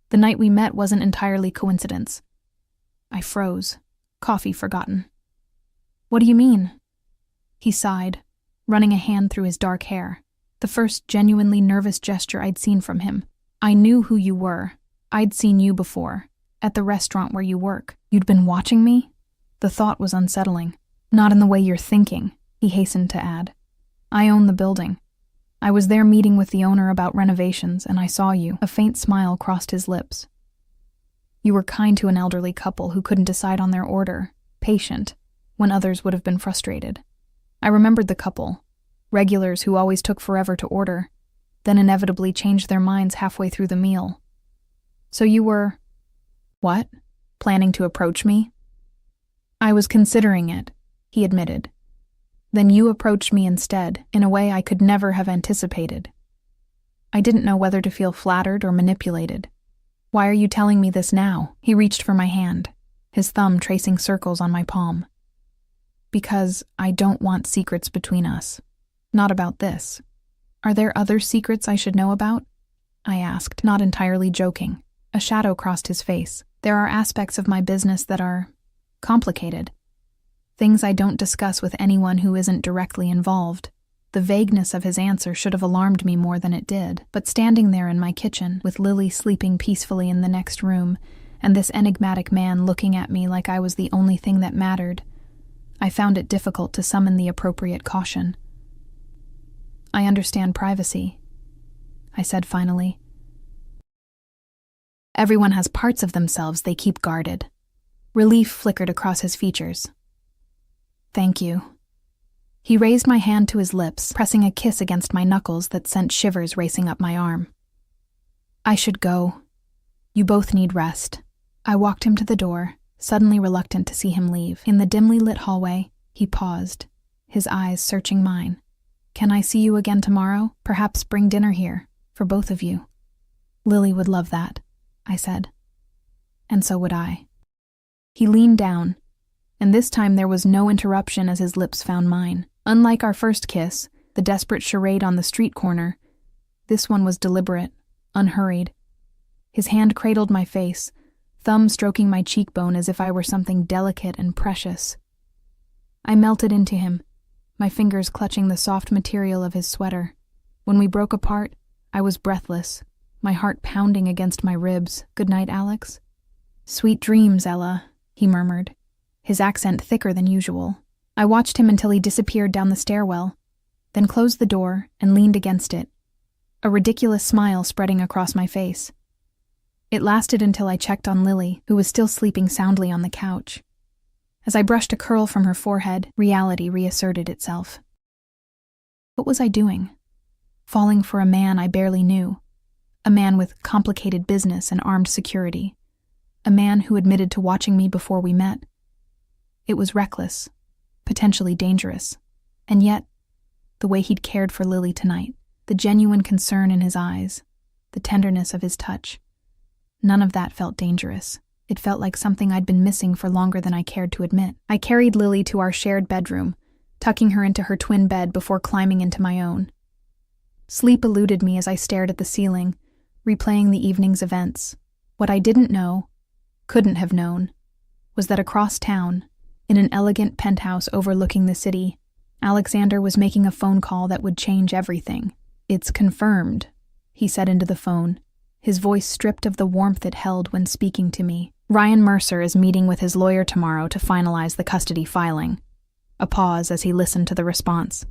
Speaker 1: "The night we met wasn't entirely coincidence." I froze, coffee forgotten. "What do you mean?" He sighed, running a hand through his dark hair, the first genuinely nervous gesture I'd seen from him. "I knew who you were. I'd seen you before, at the restaurant where you work. You'd been watching me?" The thought was unsettling. "Not in the way you're thinking," he hastened to add. "I own the building. I was there meeting with the owner about renovations, and I saw you." A faint smile crossed his lips. "You were kind to an elderly couple who couldn't decide on their order, patient, when others would have been frustrated. I remembered the couple, regulars who always took forever to order, then inevitably changed their minds halfway through the meal. So you were... what? Planning to approach me?" "I was considering it," he admitted. "Then you approached me instead, in a way I could never have anticipated. I didn't know whether to feel flattered or manipulated. Why are you telling me this now?" He reached for my hand, his thumb tracing circles on my palm. "Because I don't want secrets between us. Not about this. Are there other secrets I should know about?" I asked, not entirely joking. A shadow crossed his face. "There are aspects of my business that are complicated. Things I don't discuss with anyone who isn't directly involved." The vagueness of his answer should have alarmed me more than it did, but standing there in my kitchen, with Lily sleeping peacefully in the next room, and this enigmatic man looking at me like I was the only thing that mattered, I found it difficult to summon the appropriate caution. "I understand privacy," I said finally. "Everyone has parts of themselves they keep guarded." Relief flickered across his features. "Thank you." He raised my hand to his lips, pressing a kiss against my knuckles that sent shivers racing up my arm. "I should go. You both need rest." I walked him to the door, suddenly reluctant to see him leave. In the dimly lit hallway, he paused, his eyes searching mine. "Can I see you again tomorrow? Perhaps bring dinner here, for both of you." "Lily would love that," I said. "And so would I." He leaned down, and this time there was no interruption as his lips found mine. Unlike our first kiss, the desperate charade on the street corner, this one was deliberate, unhurried. His hand cradled my face, thumb stroking my cheekbone as if I were something delicate and precious. I melted into him, my fingers clutching the soft material of his sweater. When we broke apart, I was breathless, my heart pounding against my ribs. "Good night, Alex." "Sweet dreams, Ella," he murmured, his accent thicker than usual. I watched him until he disappeared down the stairwell, then closed the door and leaned against it, a ridiculous smile spreading across my face. It lasted until I checked on Lily, who was still sleeping soundly on the couch. As I brushed a curl from her forehead, reality reasserted itself. What was I doing? Falling for a man I barely knew. A man with complicated business and armed security. A man who admitted to watching me before we met. It was reckless, potentially dangerous. And yet, the way he'd cared for Lily tonight, the genuine concern in his eyes, the tenderness of his touch, none of that felt dangerous. It felt like something I'd been missing for longer than I cared to admit. I carried Lily to our shared bedroom, tucking her into her twin bed before climbing into my own. Sleep eluded me as I stared at the ceiling, replaying the evening's events. What I didn't know, couldn't have known, was that across town, in an elegant penthouse overlooking the city, Alexander was making a phone call that would change everything. "It's confirmed," he said into the phone, his voice stripped of the warmth it held when speaking to me. "Ryan Mercer is meeting with his lawyer tomorrow to finalize the custody filing." A pause as he listened to the response.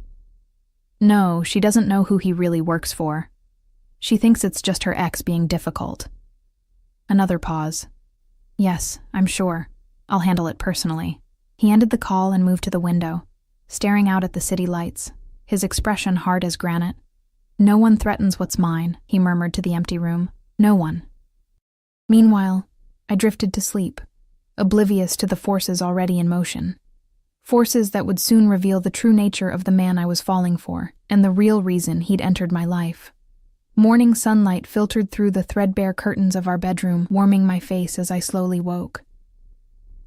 Speaker 1: "No, she doesn't know who he really works for. She thinks it's just her ex being difficult." Another pause. "Yes, I'm sure. I'll handle it personally." He ended the call and moved to the window, staring out at the city lights, his expression hard as granite. "No one threatens what's mine," he murmured to the empty room. "No one." Meanwhile, I drifted to sleep, oblivious to the forces already in motion. Forces that would soon reveal the true nature of the man I was falling for, and the real reason he'd entered my life. Morning sunlight filtered through the threadbare curtains of our bedroom, warming my face as I slowly woke.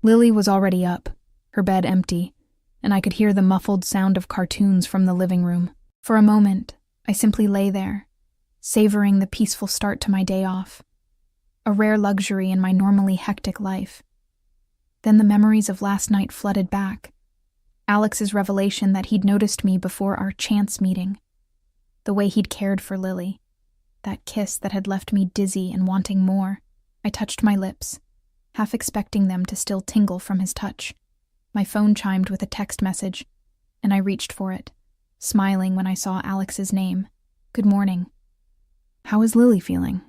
Speaker 1: Lily was already up, her bed empty, and I could hear the muffled sound of cartoons from the living room. For a moment, I simply lay there, savoring the peaceful start to my day off, a rare luxury in my normally hectic life. Then the memories of last night flooded back. Alex's revelation that he'd noticed me before our chance meeting. The way he'd cared for Lily. That kiss that had left me dizzy and wanting more. I touched my lips, half expecting them to still tingle from his touch. My phone chimed with a text message, and I reached for it, smiling when I saw Alex's name. "Good morning." "How is Lily feeling?"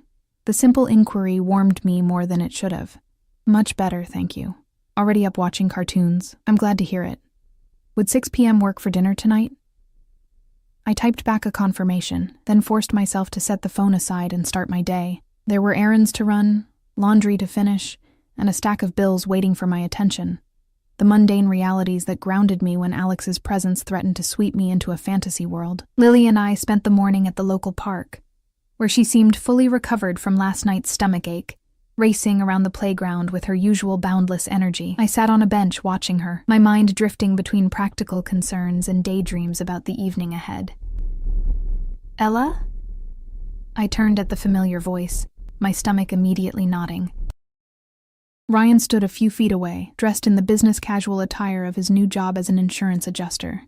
Speaker 1: The simple inquiry warmed me more than it should have. "Much better, thank you. Already up watching cartoons. I'm glad to hear it. Would 6 p.m. work for dinner tonight?" I typed back a confirmation, then forced myself to set the phone aside and start my day. There were errands to run, laundry to finish, and a stack of bills waiting for my attention. The mundane realities that grounded me when Alex's presence threatened to sweep me into a fantasy world. Lily and I spent the morning at the local park, where she seemed fully recovered from last night's stomachache, racing around the playground with her usual boundless energy. I sat on a bench watching her, my mind drifting between practical concerns and daydreams about the evening ahead. "Ella?" I turned at the familiar voice, my stomach immediately knotting. Ryan stood a few feet away, dressed in the business-casual attire of his new job as an insurance adjuster,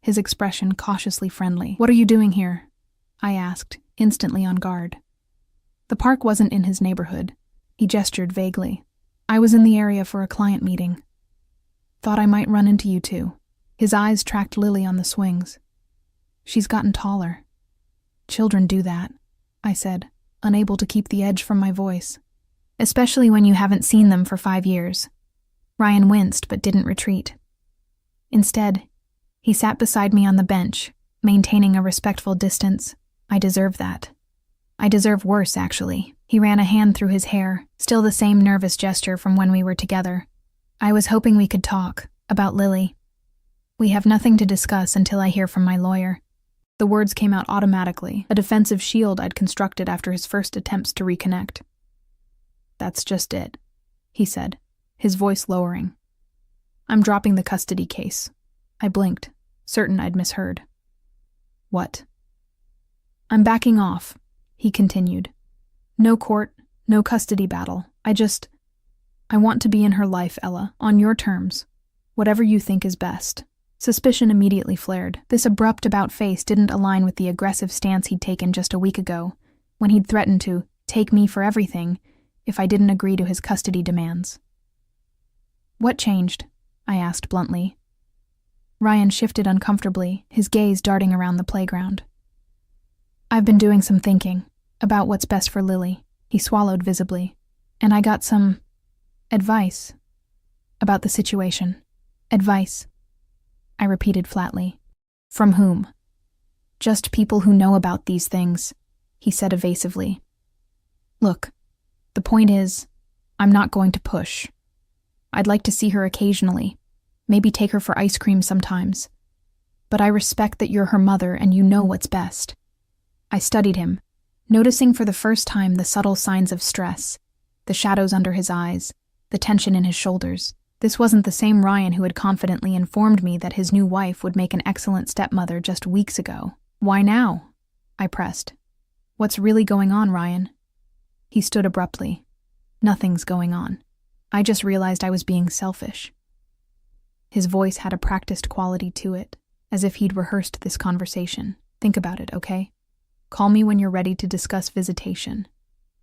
Speaker 1: his expression cautiously friendly. "What are you doing here?" I asked, instantly on guard. The park wasn't in his neighborhood. He gestured vaguely. "I was in the area for a client meeting. Thought I might run into you two." His eyes tracked Lily on the swings. "She's gotten taller." "Children do that," I said, unable to keep the edge from my voice. "Especially when you haven't seen them for 5 years." Ryan winced but didn't retreat. Instead, he sat beside me on the bench, maintaining a respectful distance. "I deserve that. I deserve worse, actually." He ran a hand through his hair, still the same nervous gesture from when we were together. "I was hoping we could talk about Lily. We have nothing to discuss until I hear from my lawyer." The words came out automatically, a defensive shield I'd constructed after his first attempts to reconnect. "That's just it," he said, his voice lowering. "I'm dropping the custody case." I blinked, certain I'd misheard. "What?" "I'm backing off," he continued, No court, no custody battle. I want to be in her life, Ella, on your terms. Whatever you think is best. Suspicion immediately flared. This abrupt about-face didn't align with the aggressive stance he'd taken just a week ago, when he'd threatened to take me for everything if I didn't agree to his custody demands. What changed? I asked bluntly. Ryan shifted uncomfortably, his gaze darting around the playground. I've been doing some thinking about what's best for Lily. He swallowed visibly. And I got some advice about the situation. Advice, I repeated flatly. From whom? Just people who know about these things, he said evasively. Look, the point is, I'm not going to push. I'd like to see her occasionally, maybe take her for ice cream sometimes. But I respect that you're her mother and you know what's best. I studied him, noticing for the first time the subtle signs of stress, the shadows under his eyes, the tension in his shoulders. This wasn't the same Ryan who had confidently informed me that his new wife would make an excellent stepmother just weeks ago. Why now? I pressed. What's really going on, Ryan? He stood abruptly. Nothing's going on. I just realized I was being selfish. His voice had a practiced quality to it, as if he'd rehearsed this conversation. Think about it, okay? Call me when you're ready to discuss visitation.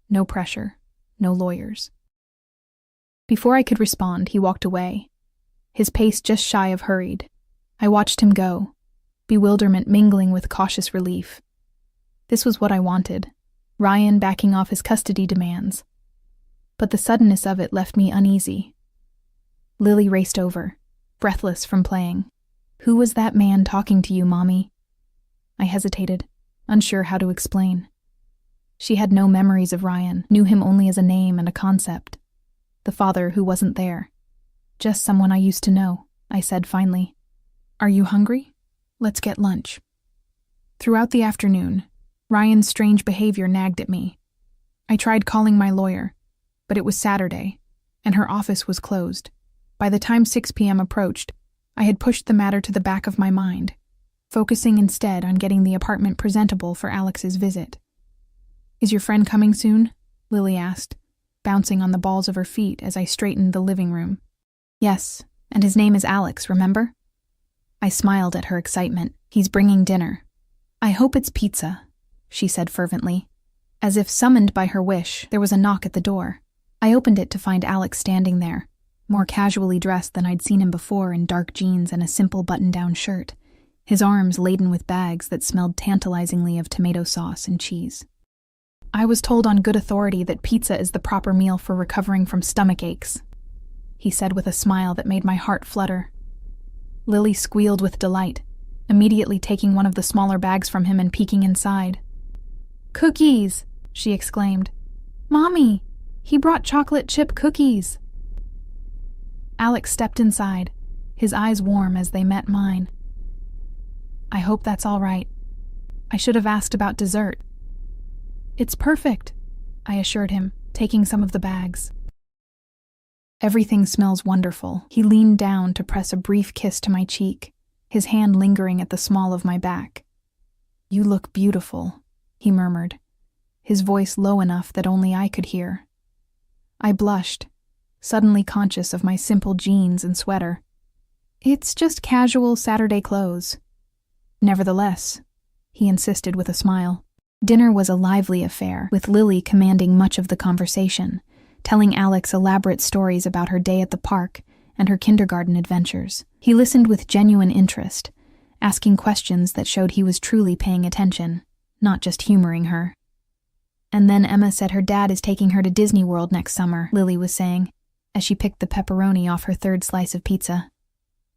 Speaker 1: No pressure, no lawyers. Before I could respond, he walked away, his pace just shy of hurried. I watched him go, bewilderment mingling with cautious relief. This was what I wanted, Ryan backing off his custody demands. But the suddenness of it left me uneasy. Lily raced over, breathless from playing. Who was that man talking to you, Mommy? I hesitated, unsure how to explain. She had no memories of Ryan, knew him only as a name and a concept. The father who wasn't there. Just someone I used to know, I said finally. Are you hungry? Let's get lunch. Throughout the afternoon, Ryan's strange behavior nagged at me. I tried calling my lawyer, but it was Saturday, and her office was closed. By the time 6 p.m. approached, I had pushed the matter to the back of my mind, focusing instead on getting the apartment presentable for Alex's visit. Is your friend coming soon? Lily asked, bouncing on the balls of her feet as I straightened the living room. Yes, and his name is Alex, remember? I smiled at her excitement. He's bringing dinner. I hope it's pizza, she said fervently. As if summoned by her wish, there was a knock at the door. I opened it to find Alex standing there, more casually dressed than I'd seen him before in dark jeans and a simple button-down shirt, his arms laden with bags that smelled tantalizingly of tomato sauce and cheese. I was told on good authority that pizza is the proper meal for recovering from stomach aches, he said with a smile that made my heart flutter. Lily squealed with delight, immediately taking one of the smaller bags from him and peeking inside. Cookies, she exclaimed. Mommy, he brought chocolate chip cookies. Alex stepped inside, his eyes warm as they met mine. I hope that's all right. I should have asked about dessert. It's perfect, I assured him, taking some of the bags. Everything smells wonderful. He leaned down to press a brief kiss to my cheek, his hand lingering at the small of my back. You look beautiful, he murmured, his voice low enough that only I could hear. I blushed, suddenly conscious of my simple jeans and sweater. It's just casual Saturday clothes. Nevertheless, he insisted with a smile. Dinner was a lively affair, with Lily commanding much of the conversation, telling Alex elaborate stories about her day at the park and her kindergarten adventures. He listened with genuine interest, asking questions that showed he was truly paying attention, not just humoring her. And then Emma said her dad is taking her to Disney World next summer, Lily was saying, as she picked the pepperoni off her third slice of pizza.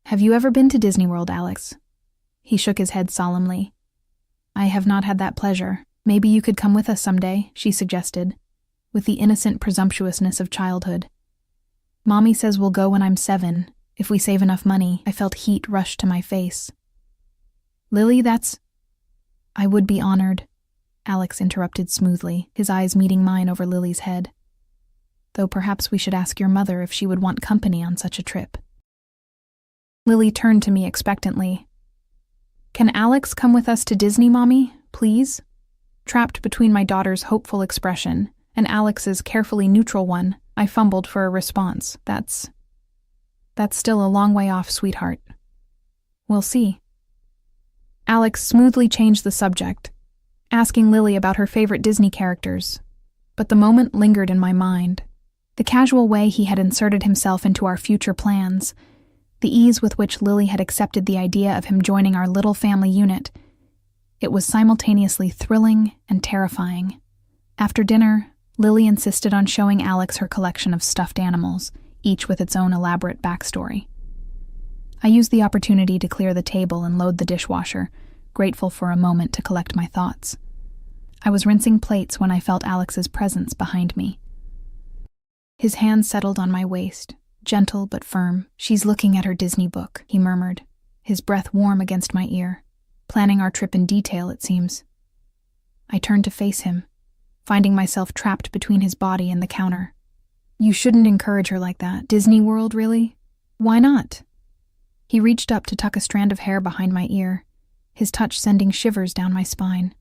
Speaker 1: Have you ever been to Disney World, Alex? He shook his head solemnly. I have not had that pleasure. Maybe you could come with us someday, she suggested, with the innocent presumptuousness of childhood. Mommy says we'll go when I'm 7, if we save enough money. I felt heat rush to my face. Lily, I would be honored, Alex interrupted smoothly, his eyes meeting mine over Lily's head. Though perhaps we should ask your mother if she would want company on such a trip. Lily turned to me expectantly. Can Alex come with us to Disney, Mommy, please? Trapped between my daughter's hopeful expression and Alex's carefully neutral one, I fumbled for a response. That's still a long way off, sweetheart. We'll see. Alex smoothly changed the subject, asking Lily about her favorite Disney characters, but the moment lingered in my mind. The casual way he had inserted himself into our future plans, the ease with which Lily had accepted the idea of him joining our little family unit, it was simultaneously thrilling and terrifying. After dinner, Lily insisted on showing Alex her collection of stuffed animals, each with its own elaborate backstory. I used the opportunity to clear the table and load the dishwasher, grateful for a moment to collect my thoughts. I was rinsing plates when I felt Alex's presence behind me. His hand settled on my waist, gentle but firm. "She's looking at her Disney book," he murmured, his breath warm against my ear. "Planning our trip in detail, it seems." I turned to face him, finding myself trapped between his body and the counter. "You shouldn't encourage her like that. Disney World, really? Why not?" He reached up to tuck a strand of hair behind my ear, his touch sending shivers down my spine.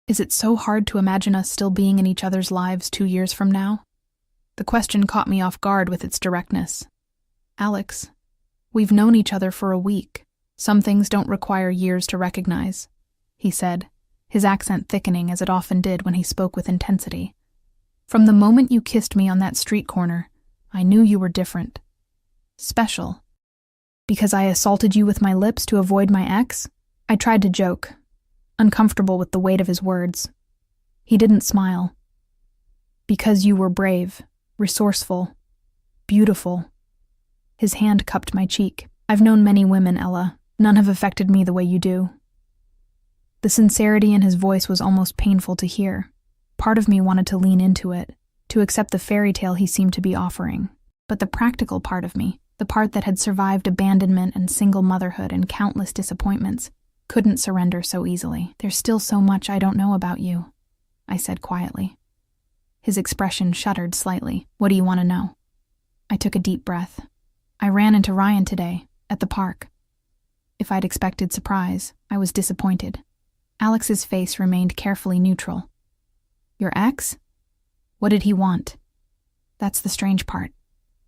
Speaker 1: "Is it so hard to imagine us still being in each other's lives 2 years from now?" The question caught me off guard with its directness. "Alex, we've known each other for a week. Some things don't require years to recognize," he said, his accent thickening as it often did when he spoke with intensity. "From the moment you kissed me on that street corner, I knew you were different. Special. Because I assaulted you with my lips to avoid my ex?" I tried to joke, uncomfortable with the weight of his words. He didn't smile. "Because you were brave, resourceful, beautiful." His hand cupped my cheek. "I've known many women, Ella. None have affected me the way you do." The sincerity in his voice was almost painful to hear. Part of me wanted to lean into it, to accept the fairy tale he seemed to be offering. But the practical part of me, the part that had survived abandonment and single motherhood and countless disappointments, couldn't surrender so easily. "There's still so much I don't know about you," I said quietly. His expression shuddered slightly. "What do you want to know?" I took a deep breath. "I ran into Ryan today, at the park." If I'd expected surprise, I was disappointed. Alex's face remained carefully neutral. "Your ex? What did he want?" "That's the strange part.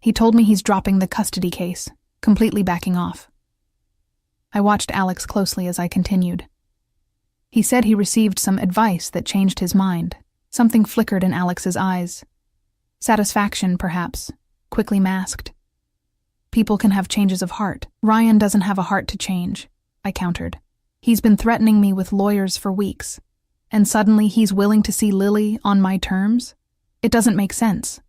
Speaker 1: He told me he's dropping the custody case, completely backing off." I watched Alex closely as I continued. "He said he received some advice that changed his mind." Something flickered in Alex's eyes. Satisfaction, perhaps, quickly masked. "People can have changes of heart. Ryan doesn't have a heart to change," I countered. "He's been threatening me with lawyers for weeks, and suddenly he's willing to see Lily on my terms? It doesn't make sense."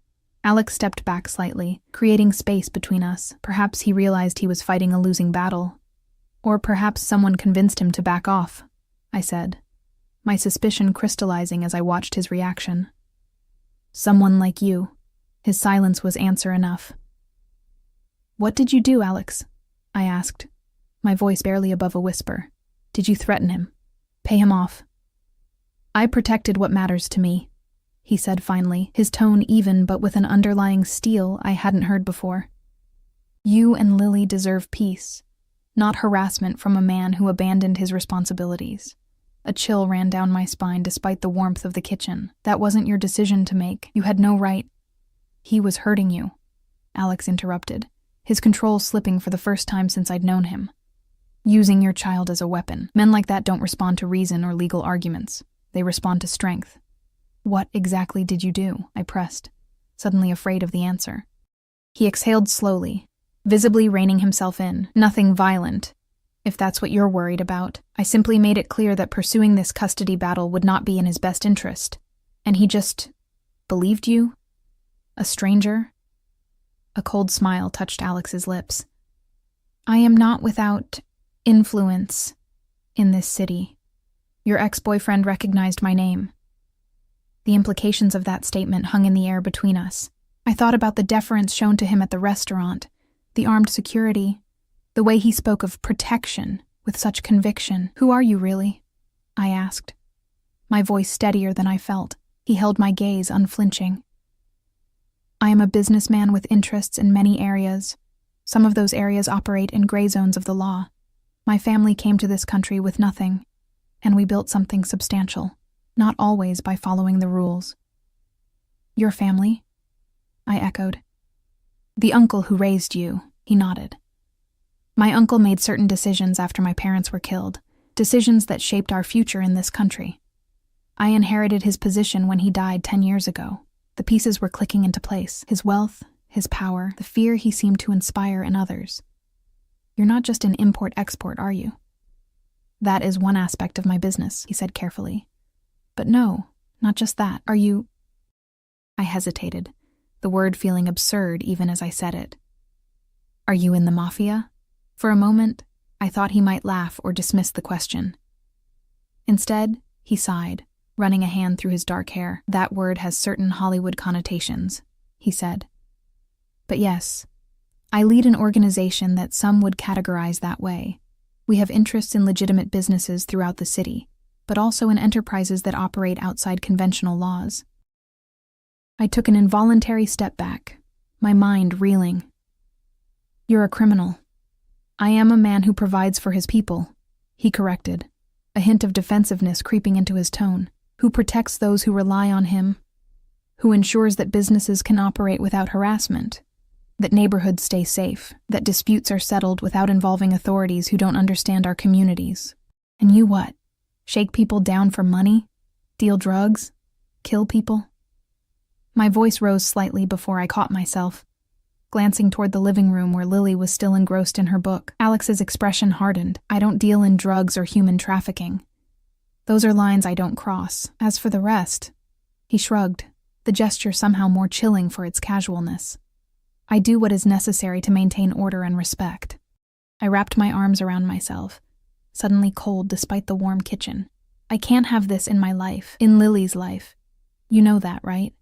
Speaker 1: Alex stepped back slightly, creating space between us. Perhaps he realized he was fighting a losing battle. Or perhaps someone convinced him to back off, I said, my suspicion crystallizing as I watched his reaction. "Someone like you." His silence was answer enough. "What did you do, Alex?" I asked, my voice barely above a whisper. "Did you threaten him? Pay him off?" "I protected what matters to me," he said finally, his tone even but with an underlying steel I hadn't heard before. "You and Lily deserve peace, not harassment from a man who abandoned his responsibilities." A chill ran down my spine despite the warmth of the kitchen. "That wasn't your decision to make. You had no right." "He was hurting you," Alex interrupted, his control slipping for the first time since I'd known him. "Using your child as a weapon. Men like that don't respond to reason or legal arguments. They respond to strength." "What exactly did you do?" I pressed, suddenly afraid of the answer. He exhaled slowly, visibly reining himself in. "Nothing violent, if that's what you're worried about. I simply made it clear that pursuing this custody battle would not be in his best interest. And he just believed you? A stranger?" A cold smile touched Alex's lips. "I am not without influence in this city. Your ex-boyfriend recognized my name." The implications of that statement hung in the air between us. I thought about the deference shown to him at the restaurant, the armed security, the way he spoke of protection with such conviction. "Who are you really?" I asked, my voice steadier than I felt. He held my gaze unflinching. "I am a businessman with interests in many areas. Some of those areas operate in gray zones of the law. My family came to this country with nothing, and we built something substantial, not always by following the rules." Your family? I echoed. The uncle who raised you, he nodded. My uncle made certain decisions after my parents were killed, decisions that shaped our future in this country. I inherited his position when he died 10 years ago. The pieces were clicking into place. His wealth, his power, the fear he seemed to inspire in others. You're not just an import-export, are you? That is one aspect of my business, he said carefully. But no, not just that. Are you... I hesitated, the word feeling absurd even as I said it. Are you in the Mafia? For a moment, I thought he might laugh or dismiss the question. Instead, he sighed, running a hand through his dark hair. That word has certain Hollywood connotations, he said. But yes, I lead an organization that some would categorize that way. We have interests in legitimate businesses throughout the city, but also in enterprises that operate outside conventional laws. I took an involuntary step back, my mind reeling. You're a criminal. I am a man who provides for his people, he corrected, a hint of defensiveness creeping into his tone. Who protects those who rely on him, who ensures that businesses can operate without harassment, that neighborhoods stay safe, that disputes are settled without involving authorities who don't understand our communities. And you what? Shake people down for money? Deal drugs? Kill people? My voice rose slightly before I caught myself, glancing toward the living room where Lily was still engrossed in her book. Alex's expression hardened. I don't deal in drugs or human trafficking. Those are lines I don't cross. As for the rest, he shrugged, the gesture somehow more chilling for its casualness. I do what is necessary to maintain order and respect. I wrapped my arms around myself, suddenly cold despite the warm kitchen. I can't have this in my life, in Lily's life. You know that, right?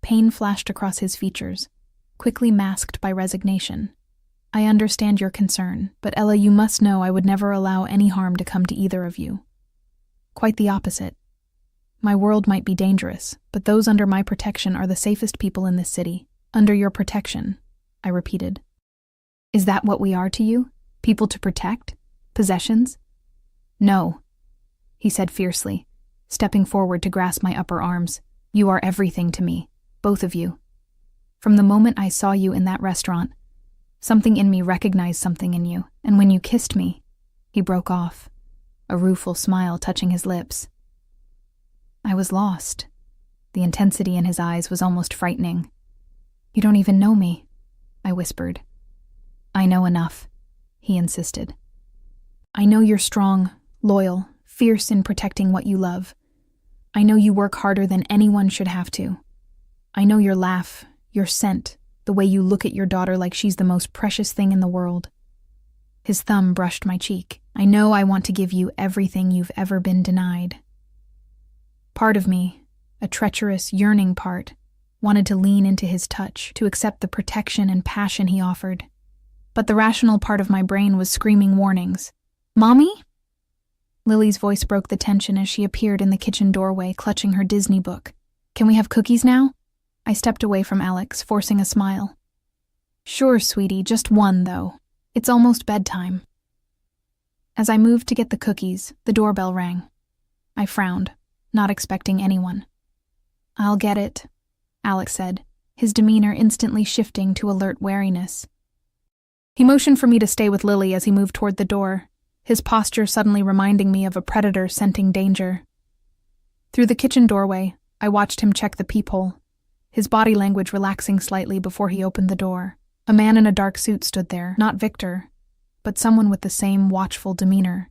Speaker 1: Pain flashed across his features, quickly masked by resignation. I understand your concern, but Ella, you must know I would never allow any harm to come to either of you. Quite the opposite. My world might be dangerous, but those under my protection are the safest people in this city. Under your protection, I repeated. Is that what we are to you? People to protect? Possessions? No, he said fiercely, stepping forward to grasp my upper arms. You are everything to me, both of you. From the moment I saw you in that restaurant, something in me recognized something in you, and when you kissed me, he broke off, a rueful smile touching his lips. I was lost. The intensity in his eyes was almost frightening. You don't even know me, I whispered. I know enough, he insisted. I know you're strong, loyal, fierce in protecting what you love. I know you work harder than anyone should have to. I know your laugh, your scent, the way you look at your daughter like she's the most precious thing in the world. His thumb brushed my cheek. I know I want to give you everything you've ever been denied. Part of me, a treacherous, yearning part, wanted to lean into his touch, to accept the protection and passion he offered. But the rational part of my brain was screaming warnings. Mommy? Lily's voice broke the tension as she appeared in the kitchen doorway, clutching her Disney book. Can we have cookies now? I stepped away from Alex, forcing a smile. Sure, sweetie, just one, though. It's almost bedtime. As I moved to get the cookies, the doorbell rang. I frowned, not expecting anyone. I'll get it, Alex said, his demeanor instantly shifting to alert wariness. He motioned for me to stay with Lily as he moved toward the door, his posture suddenly reminding me of a predator scenting danger. Through the kitchen doorway, I watched him check the peephole, his body language relaxing slightly before he opened the door. A man in a dark suit stood there, not Victor, but someone with the same watchful demeanor.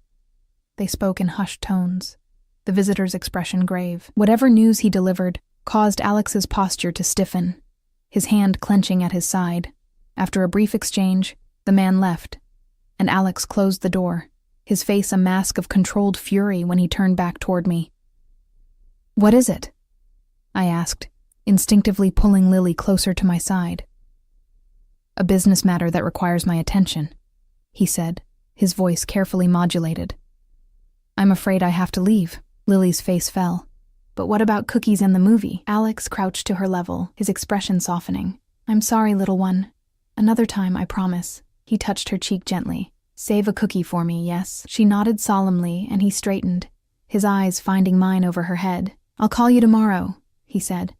Speaker 1: They spoke in hushed tones, the visitor's expression grave. Whatever news he delivered caused Alex's posture to stiffen, his hand clenching at his side. After a brief exchange, the man left, and Alex closed the door, his face a mask of controlled fury when he turned back toward me. What is it? I asked, instinctively pulling Lily closer to my side. A business matter that requires my attention, he said, his voice carefully modulated. I'm afraid I have to leave. Lily's face fell. But what about cookies and the movie? Alex crouched to her level, his expression softening. I'm sorry, little one. Another time, I promise. He touched her cheek gently. Save a cookie for me, yes? She nodded solemnly, and he straightened, his eyes finding mine over her head. I'll call you tomorrow, he said.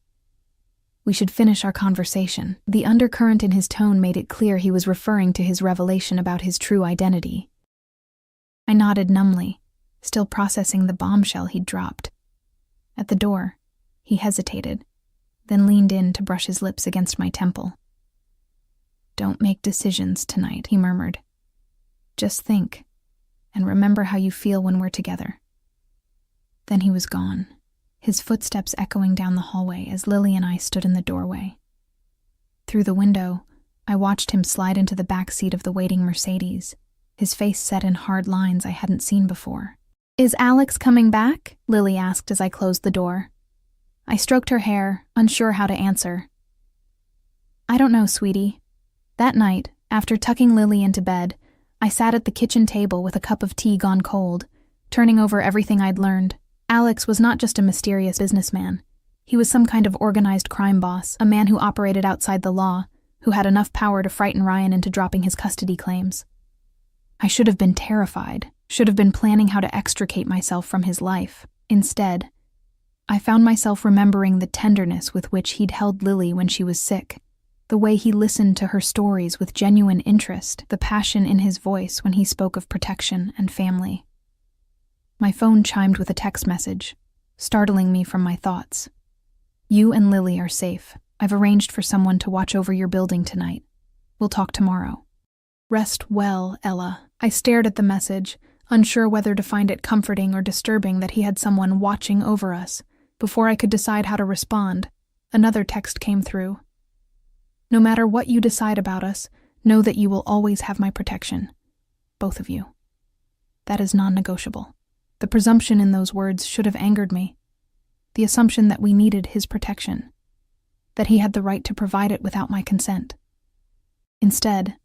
Speaker 1: We should finish our conversation. The undercurrent in his tone made it clear he was referring to his revelation about his true identity. I nodded numbly, still processing the bombshell he'd dropped. At the door, he hesitated, then leaned in to brush his lips against my temple. "Don't make decisions tonight," he murmured. "Just think, and remember how you feel when we're together." Then he was gone, his footsteps echoing down the hallway as Lily and I stood in the doorway. Through the window, I watched him slide into the back seat of the waiting Mercedes, his face set in hard lines I hadn't seen before. "Is Alex coming back?" Lily asked as I closed the door. I stroked her hair, unsure how to answer. "I don't know, sweetie." That night, after tucking Lily into bed, I sat at the kitchen table with a cup of tea gone cold, turning over everything I'd learned. Alex was not just a mysterious businessman. He was some kind of organized crime boss, a man who operated outside the law, who had enough power to frighten Ryan into dropping his custody claims. I should have been terrified, should have been planning how to extricate myself from his life. Instead, I found myself remembering the tenderness with which he'd held Lily when she was sick, the way he listened to her stories with genuine interest, the passion in his voice when he spoke of protection and family. My phone chimed with a text message, startling me from my thoughts. "You and Lily are safe. I've arranged for someone to watch over your building tonight. We'll talk tomorrow." "Rest well, Ella." I stared at the message, unsure whether to find it comforting or disturbing that he had someone watching over us. Before I could decide how to respond, another text came through. "No matter what you decide about us, know that you will always have my protection. Both of you." That is non-negotiable. The presumption in those words should have angered me. The assumption that we needed his protection, that he had the right to provide it without my consent. Instead,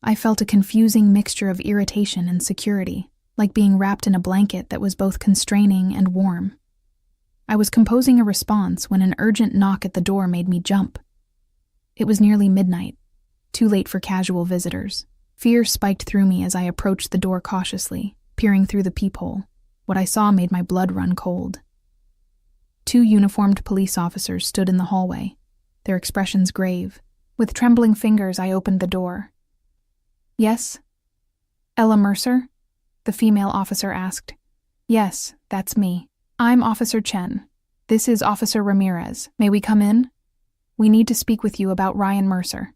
Speaker 1: I felt a confusing mixture of irritation and security, like being wrapped in a blanket that was both constraining and warm. I was composing a response when an urgent knock at the door made me jump. It was nearly midnight, too late for casual visitors. Fear spiked through me as I approached the door cautiously, peering through the peephole. What I saw made my blood run cold. 2 uniformed police officers stood in the hallway, their expressions grave. With trembling fingers, I opened the door. "Yes? Ella Mercer?" the female officer asked. "Yes, that's me. I'm Officer Chen. This is Officer Ramirez. May we come in? We need to speak with you about Ryan Mercer."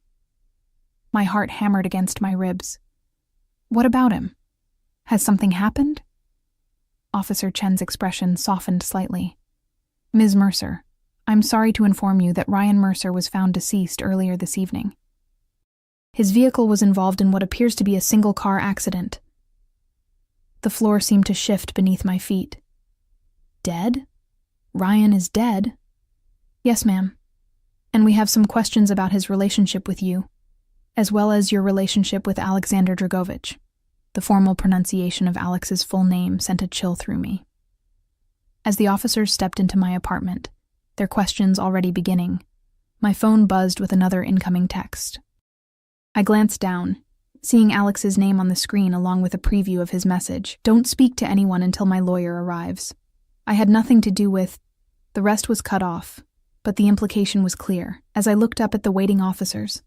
Speaker 1: My heart hammered against my ribs. "What about him? Has something happened?" Officer Chen's expression softened slightly. "Ms. Mercer, I'm sorry to inform you that Ryan Mercer was found deceased earlier this evening. His vehicle was involved in what appears to be a single-car accident." The floor seemed to shift beneath my feet. "Dead? Ryan is dead?" "Yes, ma'am. And we have some questions about his relationship with you, as well as your relationship with Alexander Dragovich." The formal pronunciation of Alex's full name sent a chill through me. As the officers stepped into my apartment, their questions already beginning, my phone buzzed with another incoming text. I glanced down, seeing Alex's name on the screen along with a preview of his message. "Don't speak to anyone until my lawyer arrives. I had nothing to do with..." The rest was cut off, but the implication was clear. As I looked up at the waiting officers,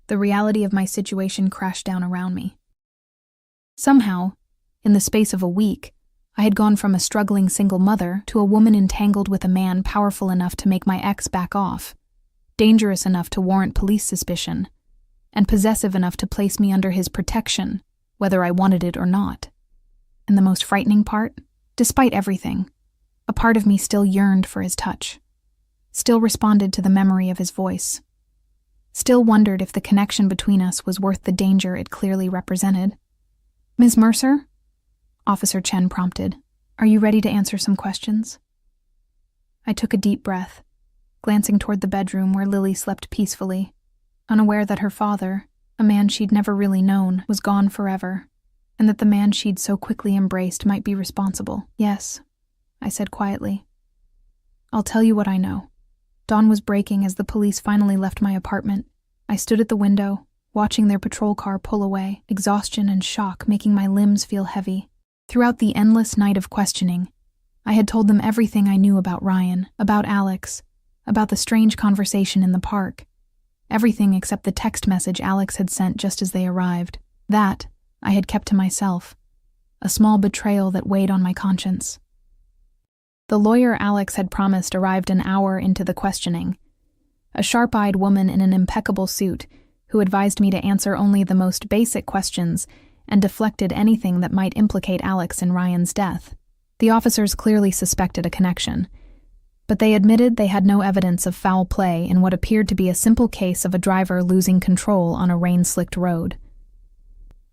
Speaker 1: the reality of my situation crashed down around me. Somehow, in the space of a week, I had gone from a struggling single mother to a woman entangled with a man powerful enough to make my ex back off, dangerous enough to warrant police suspicion, and possessive enough to place me under his protection, whether I wanted it or not. And the most frightening part, despite everything, a part of me still yearned for his touch, still responded to the memory of his voice, still wondered if the connection between us was worth the danger it clearly represented. "Ms. Mercer?" Officer Chen prompted. "Are you ready to answer some questions?" I took a deep breath, glancing toward the bedroom where Lily slept peacefully, unaware that her father, a man she'd never really known, was gone forever, and that the man she'd so quickly embraced might be responsible. "Yes," I said quietly. "I'll tell you what I know." Dawn was breaking as the police finally left my apartment. I stood at the window, watching their patrol car pull away, exhaustion and shock making my limbs feel heavy. Throughout the endless night of questioning, I had told them everything I knew about Ryan, about Alex, about the strange conversation in the park. Everything except the text message Alex had sent just as they arrived. That I had kept to myself, a small betrayal that weighed on my conscience. The lawyer Alex had promised arrived an hour into the questioning, a sharp-eyed woman in an impeccable suit who advised me to answer only the most basic questions and deflected anything that might implicate Alex in Ryan's death. The officers clearly suspected a connection, but they admitted they had no evidence of foul play in what appeared to be a simple case of a driver losing control on a rain-slicked road.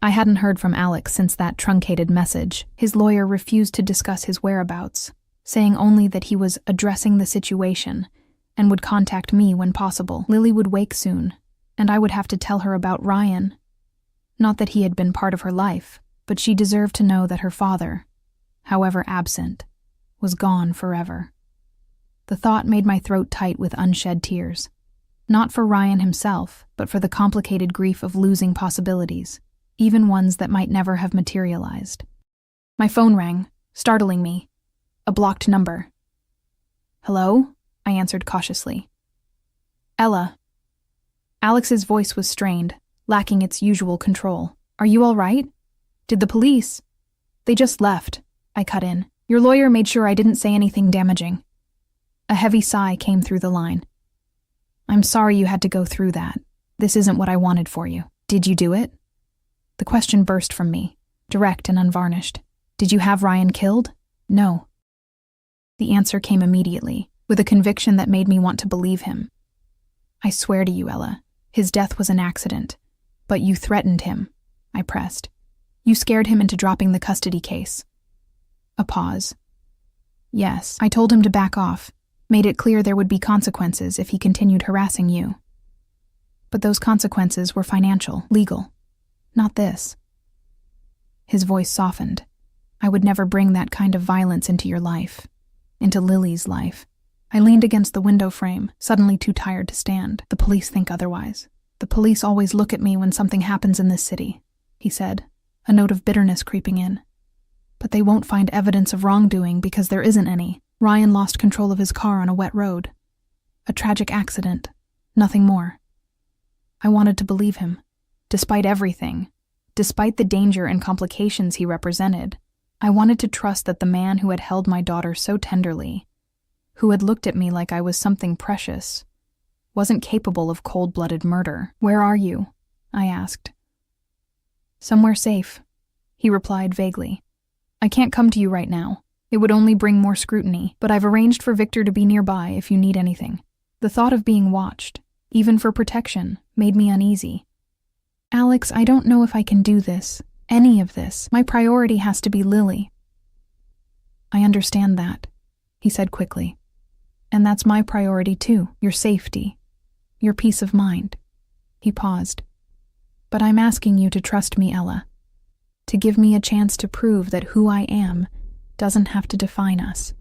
Speaker 1: I hadn't heard from Alex since that truncated message. His lawyer refused to discuss his whereabouts, saying only that he was addressing the situation and would contact me when possible. Lily would wake soon, and I would have to tell her about Ryan. Not that he had been part of her life, but she deserved to know that her father, however absent, was gone forever. The thought made my throat tight with unshed tears. Not for Ryan himself, but for the complicated grief of losing possibilities, even ones that might never have materialized. My phone rang, startling me. A blocked number. "Hello?" I answered cautiously. "Ella." Alex's voice was strained, lacking its usual control. "Are you all right? Did the police—" "They just left," I cut in. "Your lawyer made sure I didn't say anything damaging." A heavy sigh came through the line. "I'm sorry you had to go through that. This isn't what I wanted for you. Did you do it?" The question burst from me, direct and unvarnished. "Did you have Ryan killed?" "No." The answer came immediately, with a conviction that made me want to believe him. "I swear to you, Ella, his death was an accident. But you threatened him," I pressed. "You scared him into dropping the custody case." A pause. "Yes, I told him to back off, made it clear there would be consequences if he continued harassing you. But those consequences were financial, legal. Not this." His voice softened. "I would never bring that kind of violence into your life, into Lily's life." I leaned against the window frame, suddenly too tired to stand. "The police think otherwise. The police always look at me when something happens in this city," he said, a note of bitterness creeping in. "But they won't find evidence of wrongdoing because there isn't any. Ryan lost control of his car on a wet road. A tragic accident, nothing more." I wanted to believe him. Despite everything, despite the danger and complications he represented, I wanted to trust that the man who had held my daughter so tenderly, who had looked at me like I was something precious, wasn't capable of cold-blooded murder. "Where are you?" I asked. "Somewhere safe," he replied vaguely. "I can't come to you right now. It would only bring more scrutiny, but I've arranged for Victor to be nearby if you need anything." The thought of being watched, even for protection, made me uneasy. "Alex, I don't know if I can do this, any of this. My priority has to be Lily." "I understand that," he said quickly. "And that's my priority too, your safety, your peace of mind." He paused. "But I'm asking you to trust me, Ella, to give me a chance to prove that who I am doesn't have to define us."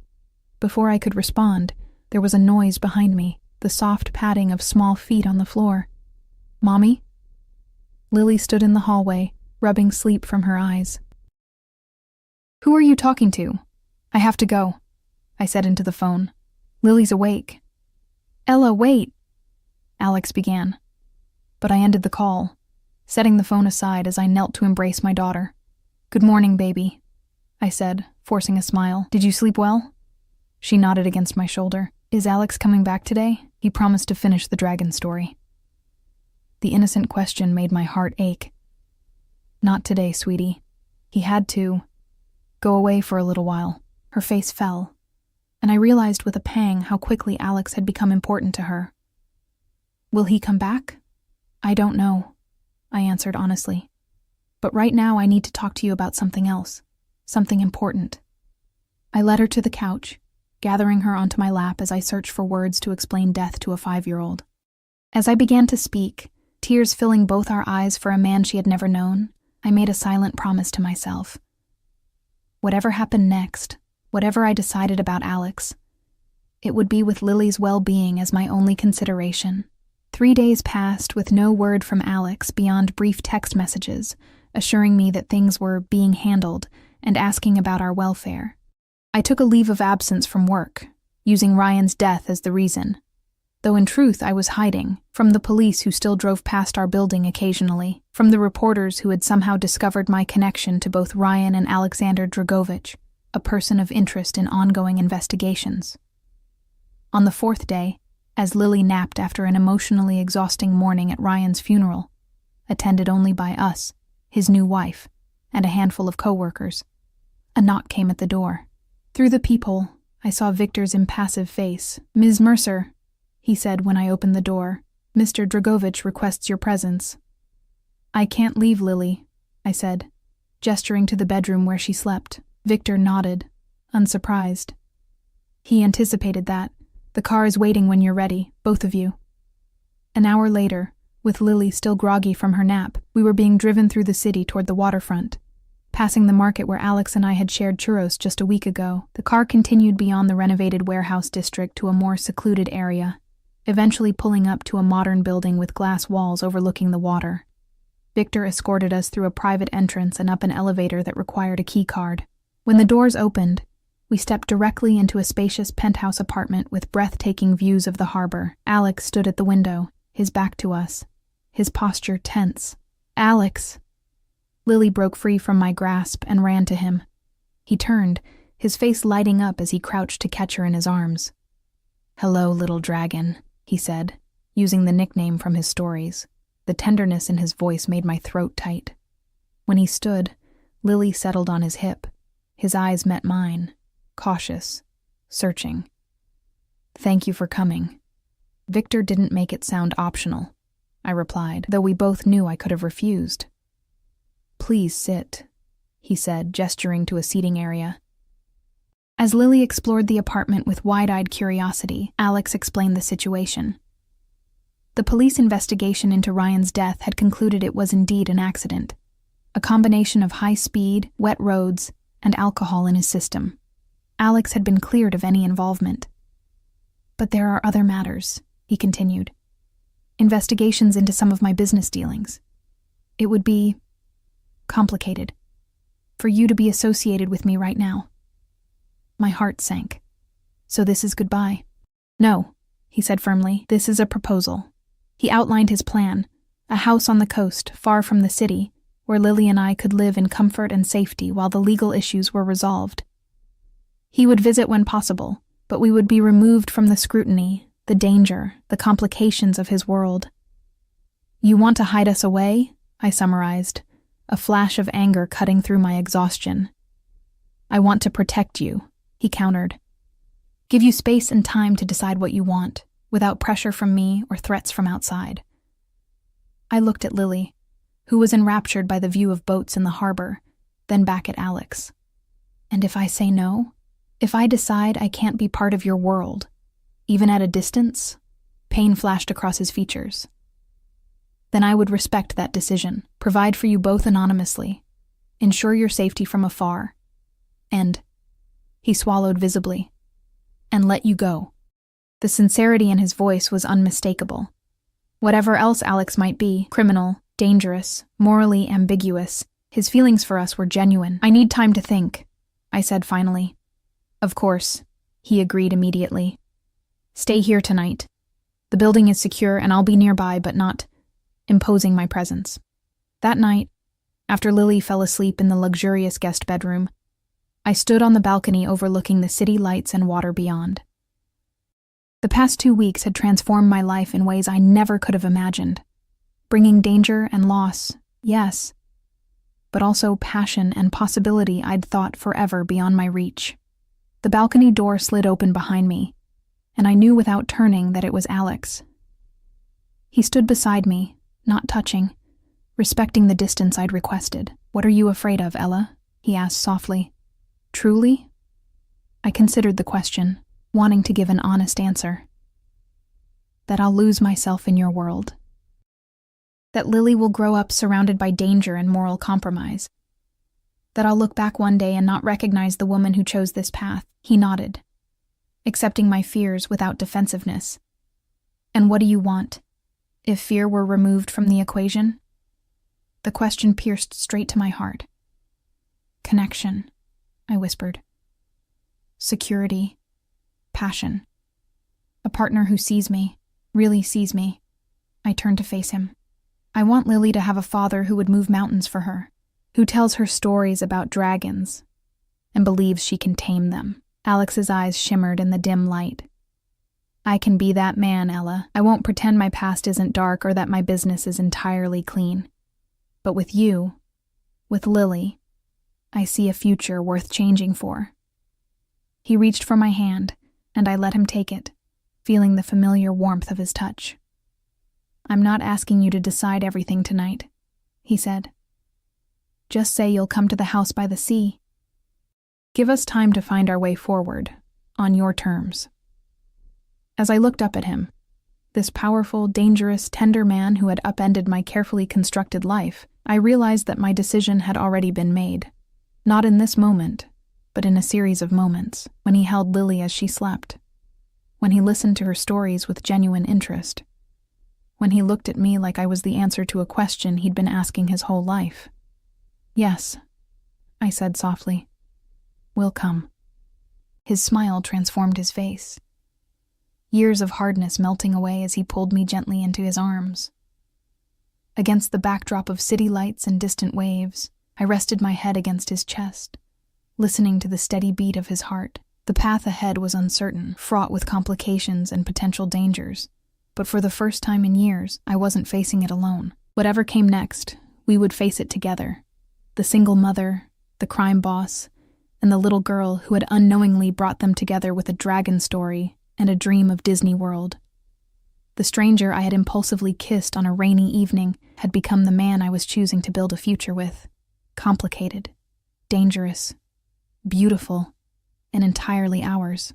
Speaker 1: Before I could respond, there was a noise behind me, the soft padding of small feet on the floor. "Mommy?" Lily stood in the hallway, rubbing sleep from her eyes. "Who are you talking to?" "I have to go," I said into the phone. "Lily's awake." "Ella, wait," Alex began. But I ended the call, setting the phone aside as I knelt to embrace my daughter. "Good morning, baby," I said, forcing a smile. "Did you sleep well?" She nodded against my shoulder. "Is Alex coming back today?" He promised to finish the dragon story. The innocent question made my heart ache. "Not today, sweetie. He had to go away for a little while." Her face fell, and I realized with a pang how quickly Alex had become important to her. "Will he come back?" "I don't know," I answered honestly. "But right now I need to talk to you about something else, something important." I led her to the couch, gathering her onto my lap as I searched for words to explain death to a 5-year-old. As I began to speak, tears filling both our eyes for a man she had never known, I made a silent promise to myself. Whatever happened next, whatever I decided about Alex, it would be with Lily's well-being as my only consideration. 3 days passed with no word from Alex beyond brief text messages, assuring me that things were being handled and asking about our welfare. I took a leave of absence from work, using Ryan's death as the reason, though in truth I was hiding from the police who still drove past our building occasionally, from the reporters who had somehow discovered my connection to both Ryan and Alexander Dragovich, a person of interest in ongoing investigations. On the fourth day, as Lily napped after an emotionally exhausting morning at Ryan's funeral, attended only by us, his new wife, and a handful of co-workers, a knock came at the door. Through the peephole, I saw Victor's impassive face. "Ms. Mercer," he said when I opened the door, "Mr. Dragovich requests your presence." "I can't leave, Lily," I said, gesturing to the bedroom where she slept. Victor nodded, unsurprised. "He anticipated that. The car is waiting when you're ready, both of you." An hour later, with Lily still groggy from her nap, we were being driven through the city toward the waterfront. Passing the market where Alex and I had shared churros just a week ago, the car continued beyond the renovated warehouse district to a more secluded area, eventually pulling up to a modern building with glass walls overlooking the water. Victor escorted us through a private entrance and up an elevator that required a key card. When the doors opened, we stepped directly into a spacious penthouse apartment with breathtaking views of the harbor. Alex stood at the window, his back to us, his posture tense. "Alex!" Lily broke free from my grasp and ran to him. He turned, his face lighting up as he crouched to catch her in his arms. "Hello, little dragon," he said, using the nickname from his stories. The tenderness in his voice made my throat tight. When he stood, Lily settled on his hip. His eyes met mine, cautious, searching. "Thank you for coming." "Victor didn't make it sound optional," I replied, though we both knew I could have refused. "Please sit," he said, gesturing to a seating area. As Lily explored the apartment with wide-eyed curiosity, Alex explained the situation. The police investigation into Ryan's death had concluded it was indeed an accident, a combination of high speed, wet roads, and alcohol in his system. Alex had been cleared of any involvement. "But there are other matters," he continued. "Investigations into some of my business dealings. It would be complicated for you to be associated with me right now." My heart sank. "So this is goodbye?" "No," he said firmly. "This is a proposal." He outlined his plan, a house on the coast, far from the city, where Lily and I could live in comfort and safety while the legal issues were resolved. He would visit when possible, but we would be removed from the scrutiny, the danger, the complications of his world. "You want to hide us away?" I summarized, a flash of anger cutting through my exhaustion. "I want to protect you," he countered. "Give you space and time to decide what you want, without pressure from me or threats from outside." I looked at Lily, who was enraptured by the view of boats in the harbor, then back at Alex. "And if I say no? If I decide I can't be part of your world, even at a distance?" Pain flashed across his features. "Then I would respect that decision, provide for you both anonymously, ensure your safety from afar, and," he swallowed visibly, "and let you go." The sincerity in his voice was unmistakable. Whatever else Alex might be, criminal, dangerous, morally ambiguous, his feelings for us were genuine. "I need time to think," I said finally. "Of course," he agreed immediately. "Stay here tonight. The building is secure and I'll be nearby, but not imposing my presence." That night, after Lily fell asleep in the luxurious guest bedroom, I stood on the balcony overlooking the city lights and water beyond. The past 2 weeks had transformed my life in ways I never could have imagined, bringing danger and loss, yes, but also passion and possibility I'd thought forever beyond my reach. The balcony door slid open behind me, and I knew without turning that it was Alex. He stood beside me, not touching, respecting the distance I'd requested. "What are you afraid of, Ella?" he asked softly. "Truly?" I considered the question, wanting to give an honest answer. "That I'll lose myself in your world. That Lily will grow up surrounded by danger and moral compromise. That I'll look back one day and not recognize the woman who chose this path." He nodded, accepting my fears without defensiveness. "And what do you want? If fear were removed from the equation?" The question pierced straight to my heart. "Connection," I whispered. "Security. Passion. A partner who sees me, really sees me. I turn to face him. I want Lily to have a father who would move mountains for her, who tells her stories about dragons and believes she can tame them. Alex's eyes shimmered in the dim light. I can be that man, Ella. I won't pretend my past isn't dark or that my business is entirely clean. But with you, with Lily, I see a future worth changing for. He reached for my hand, and I let him take it, feeling the familiar warmth of his touch. I'm not asking you to decide everything tonight, he said. Just say you'll come to the house by the sea. Give us time to find our way forward, on your terms. As I looked up at him, this powerful, dangerous, tender man who had upended my carefully constructed life, I realized that my decision had already been made. Not in this moment, but in a series of moments, when he held Lily as she slept, when he listened to her stories with genuine interest, when he looked at me like I was the answer to a question he'd been asking his whole life. Yes, I said softly. We'll come. His smile transformed his face, years of hardness melting away as he pulled me gently into his arms. Against the backdrop of city lights and distant waves, I rested my head against his chest, listening to the steady beat of his heart. The path ahead was uncertain, fraught with complications and potential dangers, but for the first time in years, I wasn't facing it alone. Whatever came next, we would face it together. The single mother, the crime boss, and the little girl who had unknowingly brought them together with a dragon story and a dream of Disney World. The stranger I had impulsively kissed on a rainy evening had become the man I was choosing to build a future with. Complicated, dangerous, beautiful, and entirely ours.